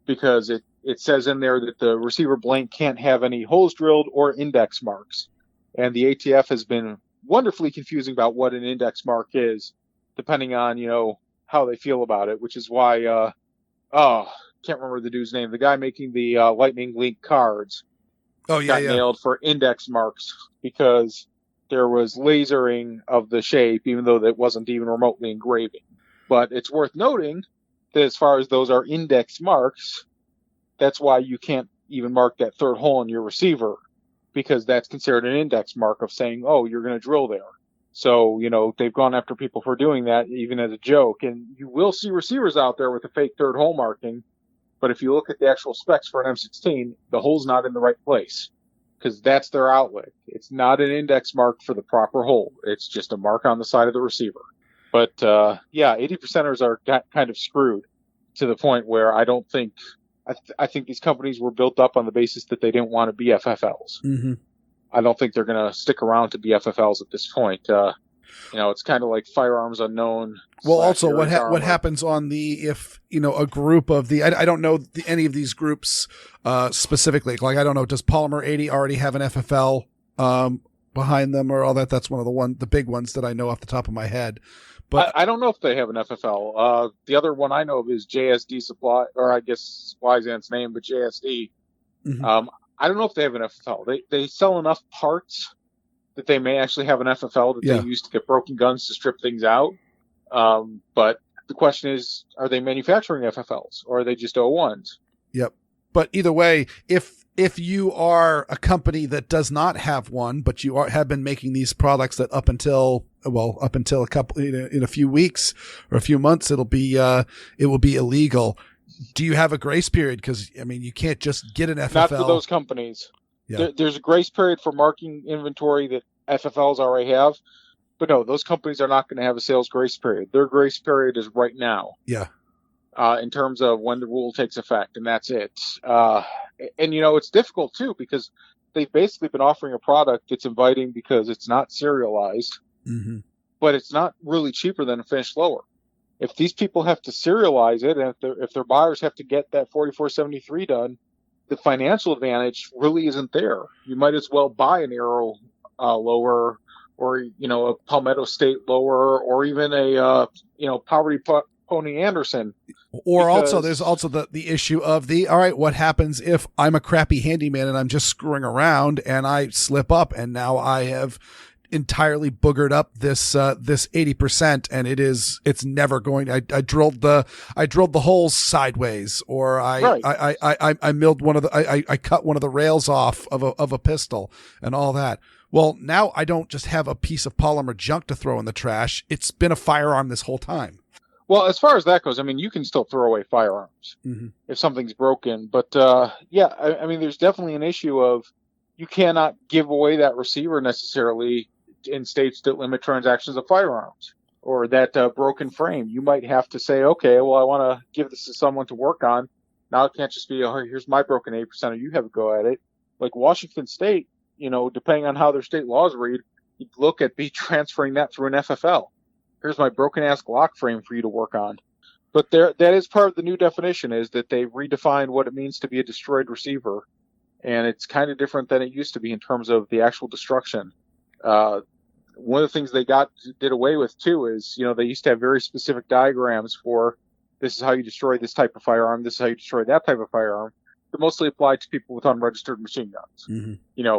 Because it says in there that the receiver blank can't have any holes drilled or index marks. And the ATF has been wonderfully confusing about what an index mark is, depending on, how they feel about it, which is why, can't remember the dude's name. The guy making the Lightning Link cards got nailed for index marks because there was lasering of the shape, even though that wasn't even remotely engraving. But it's worth noting that as far as those are index marks, that's why you can't even mark that third hole in your receiver, because that's considered an index mark of saying, oh, you're going to drill there. So, they've gone after people for doing that, even as a joke. And you will see receivers out there with a fake third hole marking. But if you look at the actual specs for an M16, the hole's not in the right place because that's their outlet. It's not an index mark for the proper hole. It's just a mark on the side of the receiver. But, 80%ers are kind of screwed to the point where I don't think I think these companies were built up on the basis that they didn't want to be FFLs. Mm-hmm. I don't think they're going to stick around to be FFLs at this point. It's kind of like Firearms Unknown. Well, also what happens on if a group of I don't know any of these groups specifically. Like I don't know, does Polymer 80 already have an FFL behind them or all that? That's one of the big ones that I know off the top of my head. But I don't know if they have an FFL. The other one I know of is JSD Supply, or I guess Supply's its name, but JSD. Mm-hmm. I don't know if they have an FFL. They sell enough parts that they may actually have an FFL that they use to get broken guns to strip things out. But the question is, are they manufacturing FFLs or are they just O1s? Yep. But either way, if you are a company that does not have one, but you have been making these products that up until a couple in a few weeks or a few months, it will be illegal. Do you have a grace period? Because I mean, you can't just get an FFL. Not for those companies. Yeah. There's a grace period for marking inventory that FFLs already have, but no, those companies are not going to have a sales grace period. Their grace period is right now. Yeah. In terms of when the rule takes effect, and that's it. And it's difficult too because they've basically been offering a product that's inviting because it's not serialized, but it's not really cheaper than a finished lower. If these people have to serialize it, and if their buyers have to get that 4473 done, the financial advantage really isn't there. You might as well buy an Arrow lower, or a Palmetto State lower, or even a Poverty Pony Anderson. Or also, there's also the issue of all right, what happens if I'm a crappy handyman and I'm just screwing around and I slip up and now I have entirely boogered up this 80% and it's never going. I drilled the holes sideways, or I milled I cut one of the rails off of a pistol and all that. Well, now I don't just have a piece of polymer junk to throw in the trash. It's been a firearm this whole time. Well, as far as that goes, I mean, you can still throw away firearms if something's broken. But, I mean, there's definitely an issue of you cannot give away that receiver necessarily in states that limit transactions of firearms, or that broken frame. You might have to say, okay, well, I want to give this to someone to work on. Now it can't just be, oh, here's my broken 8%, or you have a go at it. Like Washington State, depending on how their state laws read, you'd look at transferring that through an FFL. Here's my broken ass Glock frame for you to work on. But that is part of the new definition, is that they redefined what it means to be a destroyed receiver. And it's kind of different than it used to be in terms of the actual destruction. One of the things they did away with too is, they used to have very specific diagrams for this is how you destroy this type of firearm, this is how you destroy that type of firearm. They're mostly applied to people with unregistered machine guns,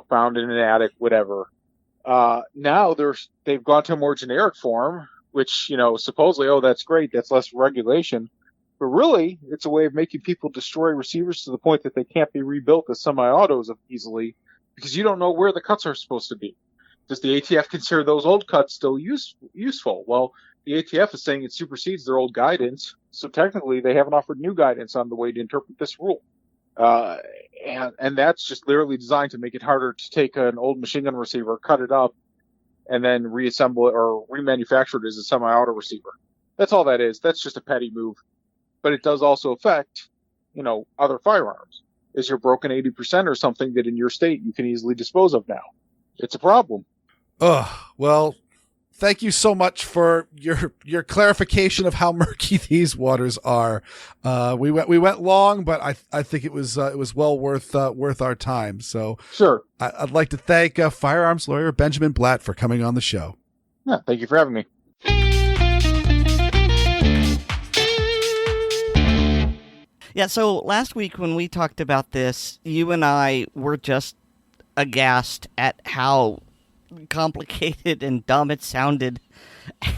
found in an attic, whatever. Now they've gone to a more generic form, which, supposedly, oh, that's great, that's less regulation. But really, it's a way of making people destroy receivers to the point that they can't be rebuilt as semi-autos easily, because you don't know where the cuts are supposed to be. Does the ATF consider those old cuts still useful? Well, the ATF is saying it supersedes their old guidance, so technically they haven't offered new guidance on the way to interpret this rule. And that's just literally designed to make it harder to take an old machine gun receiver, cut it up, and then reassemble it or remanufacture it as a semi-auto receiver. That's all that is. That's just a petty move. But it does also affect, other firearms. Is your broken 80% or something that in your state you can easily dispose of now? It's a problem. Well, thank you so much for your clarification of how murky these waters are. We went long, but I think it was well worth our time. So sure, I'd like to thank firearms lawyer Benjamin Blatt for coming on the show. Yeah, thank you for having me. Yeah, so last week when we talked about this, you and I were just aghast at how complicated and dumb it sounded.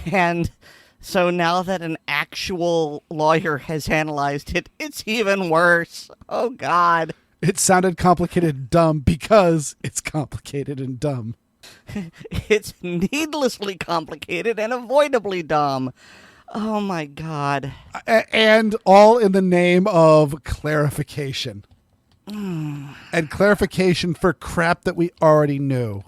And so now that an actual lawyer has analyzed it, it's even worse. Oh, God. It sounded complicated and dumb because it's complicated and dumb. It's needlessly complicated and avoidably dumb. Oh, my God. And all in the name of clarification. And clarification for crap that we already knew.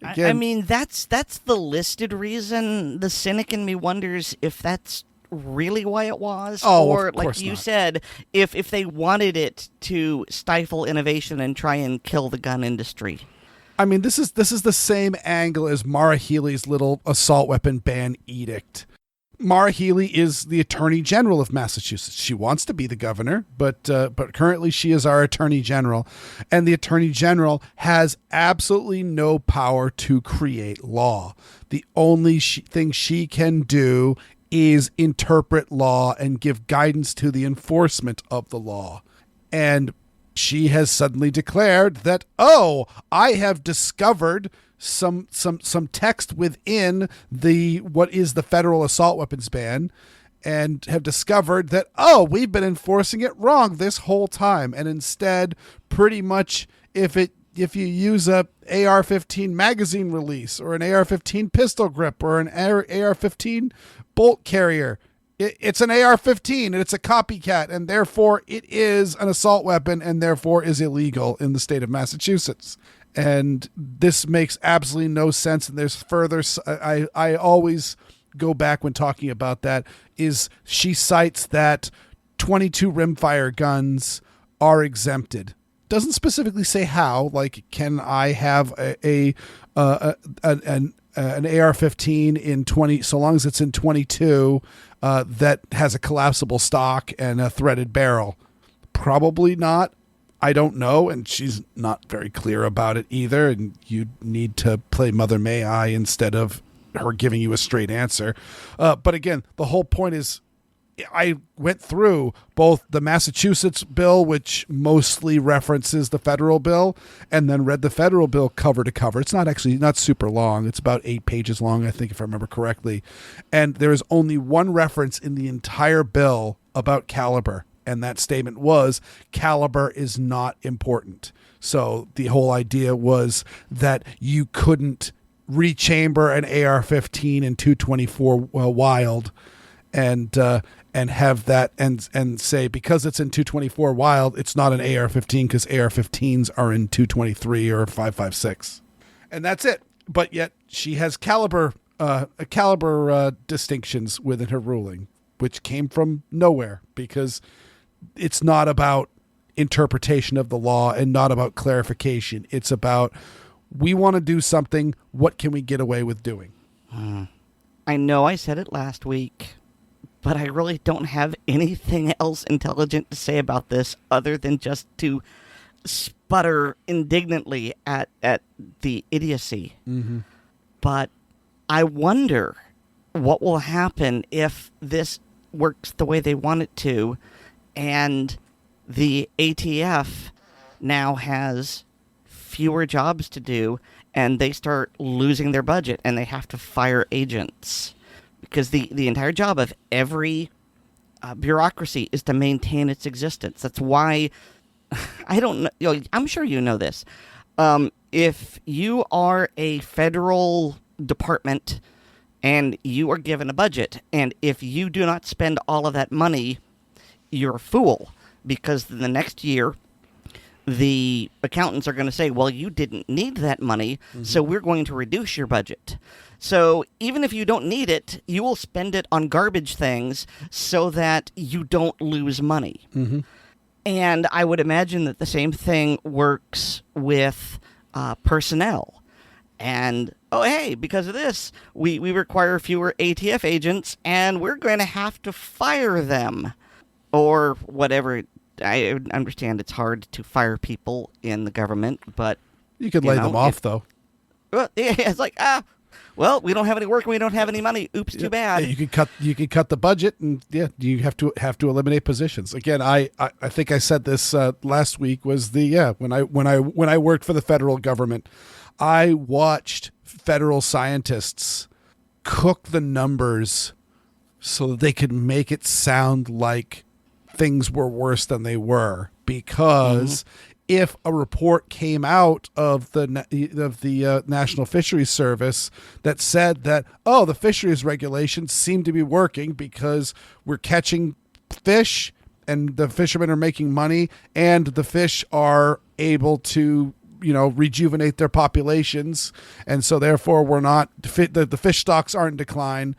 Again, I mean, that's the listed reason. The cynic in me wonders if that's really why it was. Oh, or, of like course you not. said, if they wanted it to stifle innovation and try and kill the gun industry. I mean, this is the same angle as Maura Healey's little assault weapon ban edict. Maura Healey is the Attorney General of Massachusetts. She wants to be the governor, but currently she is our Attorney General, and the Attorney General has absolutely no power to create law. The only thing she can do is interpret law and give guidance to the enforcement of the law. And she has suddenly declared that, oh, I have discovered some text within what is the federal assault weapons ban, and have discovered that, oh, we've been enforcing it wrong this whole time. And instead, pretty much, if you use a AR-15 magazine release or an AR-15 pistol grip or an AR-15 bolt carrier, it's an AR-15 and it's a copycat, and therefore it is an assault weapon and therefore is illegal in the state of Massachusetts. And this makes absolutely no sense. And there's further, I always go back when talking about that, is she cites that 22 rimfire guns are exempted. Doesn't specifically say how, like, can I have an AR-15 in 20, so long as it's in 22, that has a collapsible stock and a threaded barrel? Probably not. I don't know, and she's not very clear about it either, and you need to play Mother May I instead of her giving you a straight answer. But again, the whole point is, I went through both the Massachusetts bill, which mostly references the federal bill, and then read the federal bill cover to cover. It's not super long. It's about 8 pages long, I think, if I remember correctly. And there is only one reference in the entire bill about caliber. And that statement was, caliber is not important. So the whole idea was that you couldn't rechamber an AR-15 in 224 Wild and have that and say, because it's in 224 Wild, it's not an AR-15 because AR-15s are in 223 or 5.56. And that's it. But yet she has caliber distinctions within her ruling, which came from nowhere, because it's not about interpretation of the law and not about clarification. It's about, we want to do something. What can we get away with doing? I know I said it last week, but I really don't have anything else intelligent to say about this other than just to sputter indignantly at the idiocy. Mm-hmm. But I wonder what will happen if this works the way they want it to, and the ATF now has fewer jobs to do, and they start losing their budget, and they have to fire agents. Because the entire job of every bureaucracy is to maintain its existence. That's why, I don't know, I'm sure you know this. If you are a federal department and you are given a budget, and if you do not spend all of that money, you're a fool, because the next year the accountants are going to say, well, you didn't need that money, so we're going to reduce your budget. So even if you don't need it, you will spend it on garbage things so that you don't lose money. Mm-hmm. And I would imagine that the same thing works with personnel. And, oh, hey, because of this, we require fewer ATF agents, and we're going to have to fire them. Or whatever. I understand it's hard to fire people in the government, but... You could lay them off, though. Well, it's like, well, we don't have any work and we don't have any money. Oops, too bad. Yeah, you could cut the budget, and you have to eliminate positions. Again, I think I said this last week, was when I worked for the federal government, I watched federal scientists cook the numbers so that they could make it sound like things were worse than they were, because if a report came out of the National Fisheries Service that said that, oh, the fisheries regulations seem to be working because we're catching fish and the fishermen are making money and the fish are able to, rejuvenate their populations, and so therefore the fish stocks aren't in decline.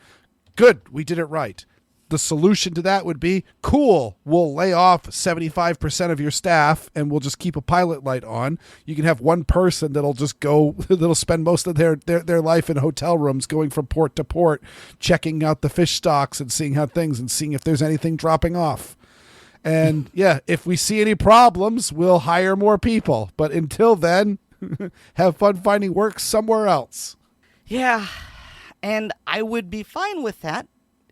Good, we did it right. The solution to that would be, cool, we'll lay off 75% of your staff and we'll just keep a pilot light on. You can have one person that'll spend most of their life in hotel rooms going from port to port, checking out the fish stocks and seeing if there's anything dropping off. And if we see any problems, we'll hire more people. But until then, have fun finding work somewhere else. Yeah, and I would be fine with that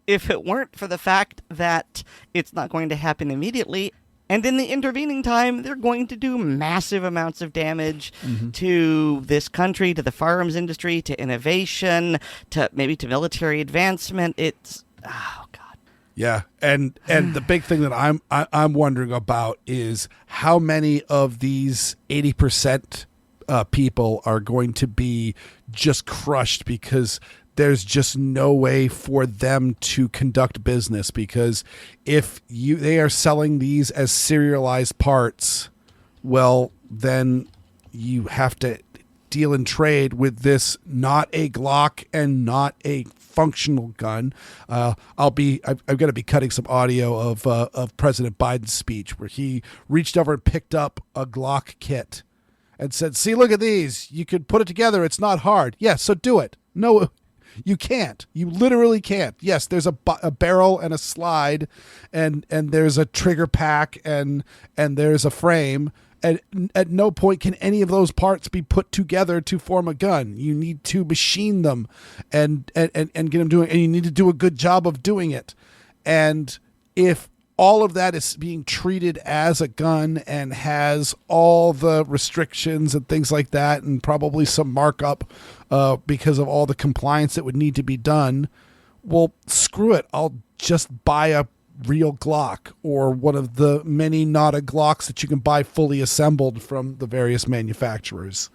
if it weren't for the fact that it's not going to happen immediately. And in the intervening time, they're going to do massive amounts of damage to this country, to the firearms industry, to innovation, to maybe to military advancement. It's, oh God. Yeah, and the big thing that I'm wondering about is how many of these 80% people are going to be just crushed because there's just no way for them to conduct business, because if they are selling these as serialized parts, well, then you have to deal and trade with this not a Glock and not a functional gun. I'm going to be cutting some audio of President Biden's speech where he reached over and picked up a Glock kit and said, "See, look at these. You could put it together. It's not hard. Yeah, so do it." No, you can't. You literally can't. Yes, there's a barrel and a slide, and there's a trigger pack and there's a frame. And at no point can any of those parts be put together to form a gun. You need to machine them and get them doing, and you need to do a good job of doing it. And if all of that is being treated as a gun and has all the restrictions and things like that, and probably some markup because of all the compliance that would need to be done, well, screw it. I'll just buy a real Glock or one of the many Nada Glocks that you can buy fully assembled from the various manufacturers.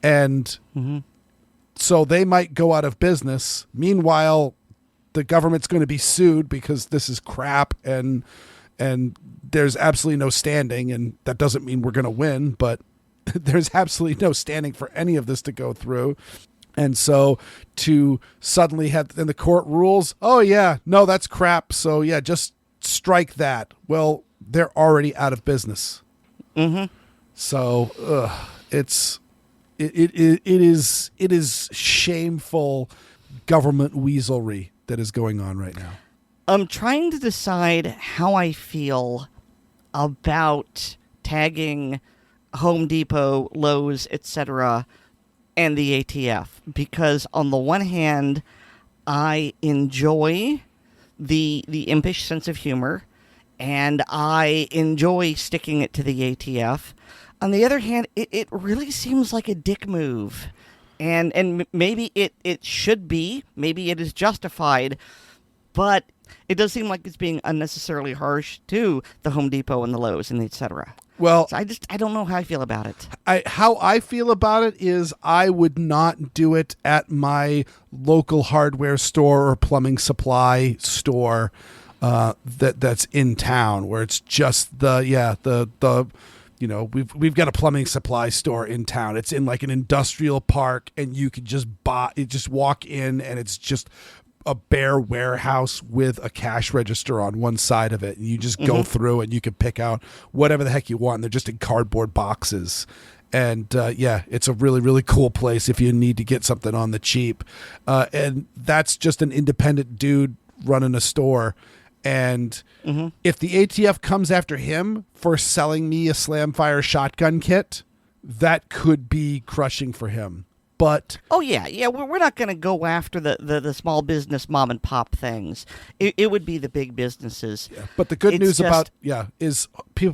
And so they might go out of business. Meanwhile, the government's going to be sued because this is crap and there's absolutely no standing, and that doesn't mean we're going to win, but there's absolutely no standing for any of this to go through. And so to suddenly have, and the court rules, oh yeah, no, that's crap. So yeah, just strike that. Well, they're already out of business. So it is shameful government weaselry that is going on right now. I'm trying to decide how I feel about tagging Home Depot, Lowe's, etc., and the ATF, because on the one hand, I enjoy the impish sense of humor, and I enjoy sticking it to the ATF. On the other hand, it really seems like a dick move. And maybe it should be, maybe it is justified, but it does seem like it's being unnecessarily harsh to the Home Depot and the Lowe's and etc. Well, so I don't know how I feel about it. How I feel about it is I would not do it at my local hardware store or plumbing supply store that's in town, where it's just we've got a plumbing supply store in town. It's in like an industrial park, and you could just walk in, and it's just a bare warehouse with a cash register on one side of it, and you just go through and you can pick out whatever the heck you want, and they're just in cardboard boxes. And it's a really, really cool place if you need to get something on the cheap. And that's just an independent dude running a store. And if the ATF comes after him for selling me a Slamfire shotgun kit, that could be crushing for him. But we're not going to go after the small business mom and pop things. It would be the big businesses. Yeah, but the good news is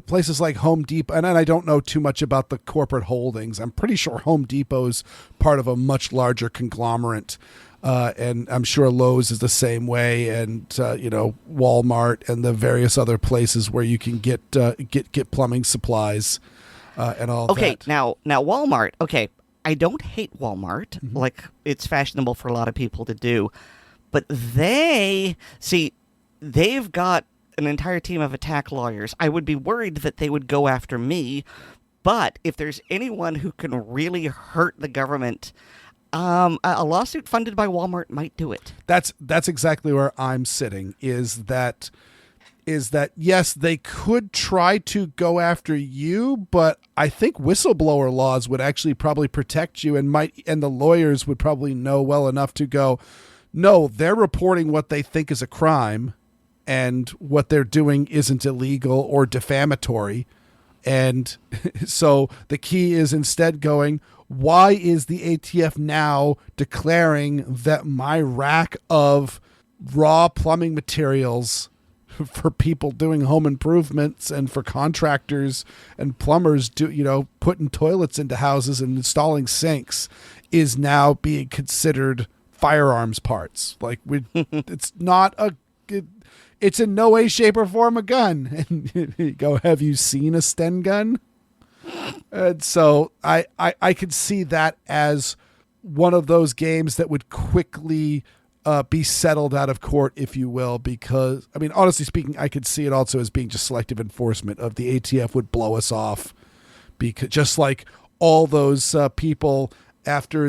places like Home Depot, and I don't know too much about the corporate holdings. I'm pretty sure Home Depot's part of a much larger conglomerate, and I'm sure Lowe's is the same way, and Walmart and the various other places where you can get plumbing supplies and all. Okay, that. now Walmart. Okay. I don't hate Walmart, like it's fashionable for a lot of people to do, but they've got an entire team of attack lawyers. I would be worried that they would go after me, but if there's anyone who can really hurt the government, a lawsuit funded by Walmart might do it. That's exactly where I'm sitting, is that yes, they could try to go after you, but I think whistleblower laws would actually probably protect you, and the lawyers would probably know well enough to go, no, they're reporting what they think is a crime, and what they're doing isn't illegal or defamatory. And so the key is instead going, why is the ATF now declaring that my rack of raw plumbing materials for people doing home improvements and for contractors and plumbers putting toilets into houses and installing sinks is now being considered firearms parts. Like it's not it's in no way, shape, or form a gun. And you go, have you seen a Sten gun? And so I could see that as one of those games that would quickly be settled out of court, if you will, because, I mean, honestly speaking, I could see it also as being just selective enforcement of the ATF would blow us off, because just like all those people after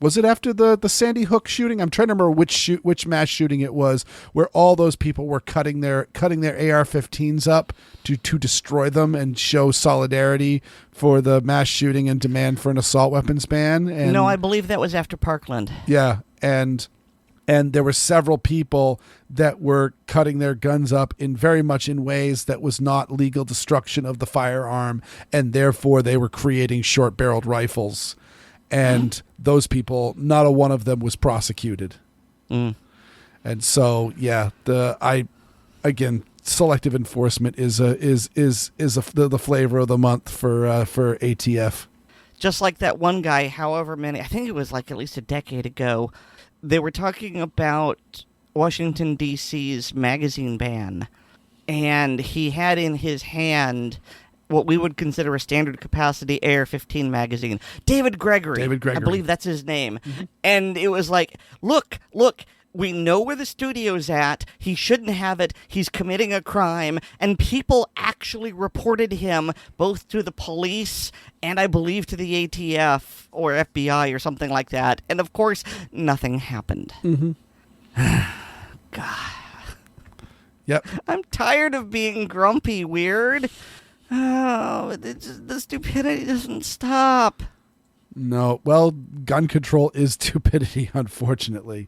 was it after the Sandy Hook shooting? I'm trying to remember which mass shooting it was, where all those people were cutting their AR-15s up to destroy them and show solidarity for the mass shooting and demand for an assault weapons ban. And no, I believe that was after Parkland. Yeah, and there were several people that were cutting their guns up in very much in ways that was not legal destruction of the firearm, and therefore they were creating short-barreled rifles. And those people, not a one of them was prosecuted. And so, yeah, again, selective enforcement is the flavor of the month for ATF. Just like that one guy, however many, I think it was like at least a decade ago, they were talking about Washington, D.C.'s magazine ban. And he had in his hand what we would consider a standard capacity AR-15 magazine. David Gregory. I believe that's his name. Mm-hmm. And it was like, look, we know where the studio's at. He shouldn't have it. He's committing a crime. And people actually reported him both to the police and I believe to the ATF or FBI or something like that. And of course, nothing happened. Mm-hmm. God. Yep. I'm tired of being grumpy, Weer'd. Oh, the stupidity doesn't stop. No, well, gun control is stupidity, unfortunately,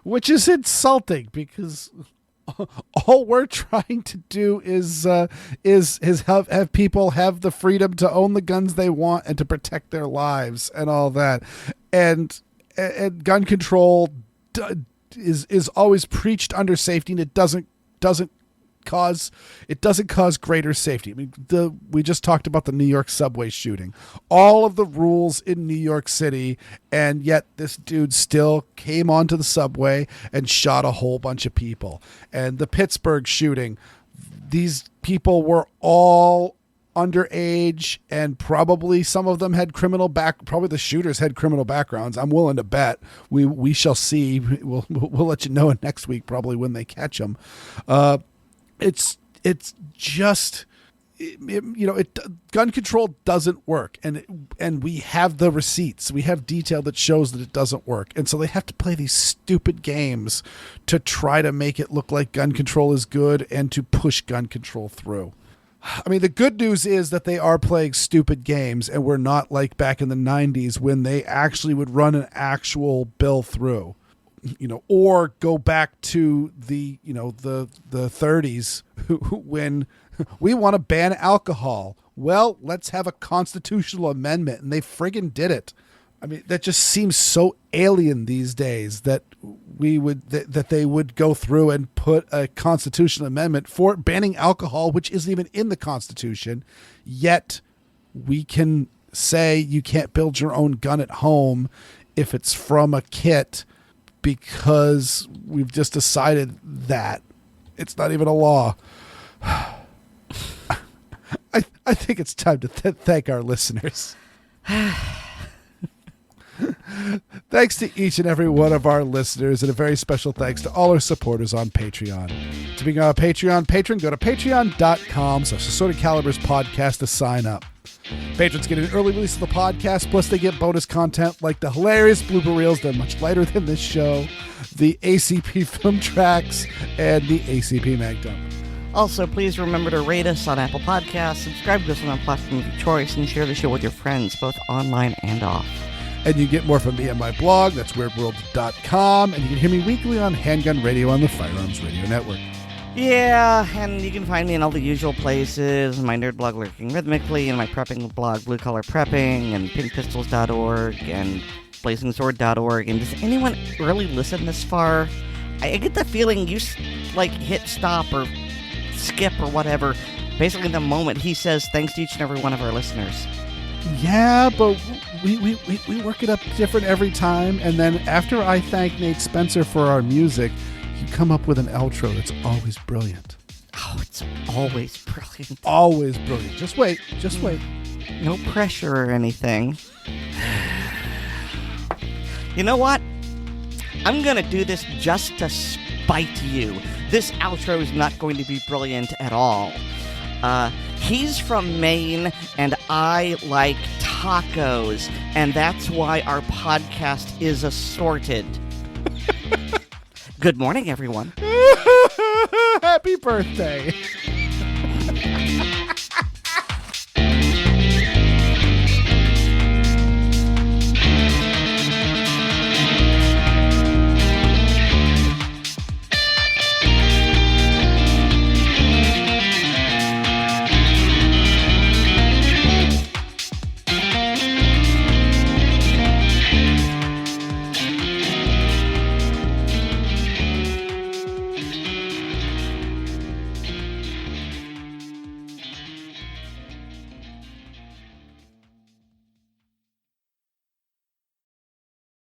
which is insulting because all we're trying to do is have people have the freedom to own the guns they want and to protect their lives and all that, and gun control is always preached under safety, and it doesn't cause greater safety. I mean, we just talked about the New York subway shooting, all of the rules in New York City, and yet this dude still came onto the subway and shot a whole bunch of people. And the Pittsburgh shooting, these people were all underage, and probably some of them had probably the shooters had criminal backgrounds. I'm willing to bet. We shall see. We'll let you know next week probably when they catch them. It's just, gun control doesn't work, and we have the receipts. We have detail that shows that it doesn't work, and so they have to play these stupid games to try to make it look like gun control is good and to push gun control through. I mean, the good news is that they are playing stupid games, and we're not like back in the 90s when they actually would run an actual bill through. Or go back to the 30s when we want to ban alcohol. Well, let's have a constitutional amendment, and they friggin' did it. I mean, that just seems so alien these days that that they would go through and put a constitutional amendment for banning alcohol, which isn't even in the Constitution. Yet we can say you can't build your own gun at home if it's from a kit, because we've just decided that it's not even a law. I think it's time to thank our listeners. Thanks to each and every one of our listeners, and a very special thanks to all our supporters on Patreon. To become a Patreon patron, go to patreon.com/Assorted Calibers podcast to sign up. Patrons get an early release of the podcast, plus they get bonus content like the hilarious blooper reels. They're much lighter than this show, the ACP film tracks, and the ACP Mag Dump. Also, please remember to rate us on Apple Podcasts, subscribe to us on our platform of your choice, and share the show with your friends, both online and off. And you get more from me on my blog, that's weirdworld.com, and you can hear me weekly on Handgun Radio on the Firearms Radio Network. Yeah, and you can find me in all the usual places, my nerd blog Lurking Rhythmically, and my prepping blog Blue Collar Prepping, and pinpistols.org, and blazingsword.org. And does anyone really listen this far? I get the feeling you hit stop or skip or whatever basically the moment he says thanks to each and every one of our listeners. Yeah, but we work it up different every time, and then after I thank Nate Spencer for our music, you come up with an outro that's always brilliant. Oh, it's always brilliant. Always brilliant. Just wait. No pressure or anything. You know what? I'm gonna do this just to spite you. This outro is not going to be brilliant at all. He's from Maine, and I like tacos, and that's why our podcast is Assorted. Good morning, everyone. Happy birthday.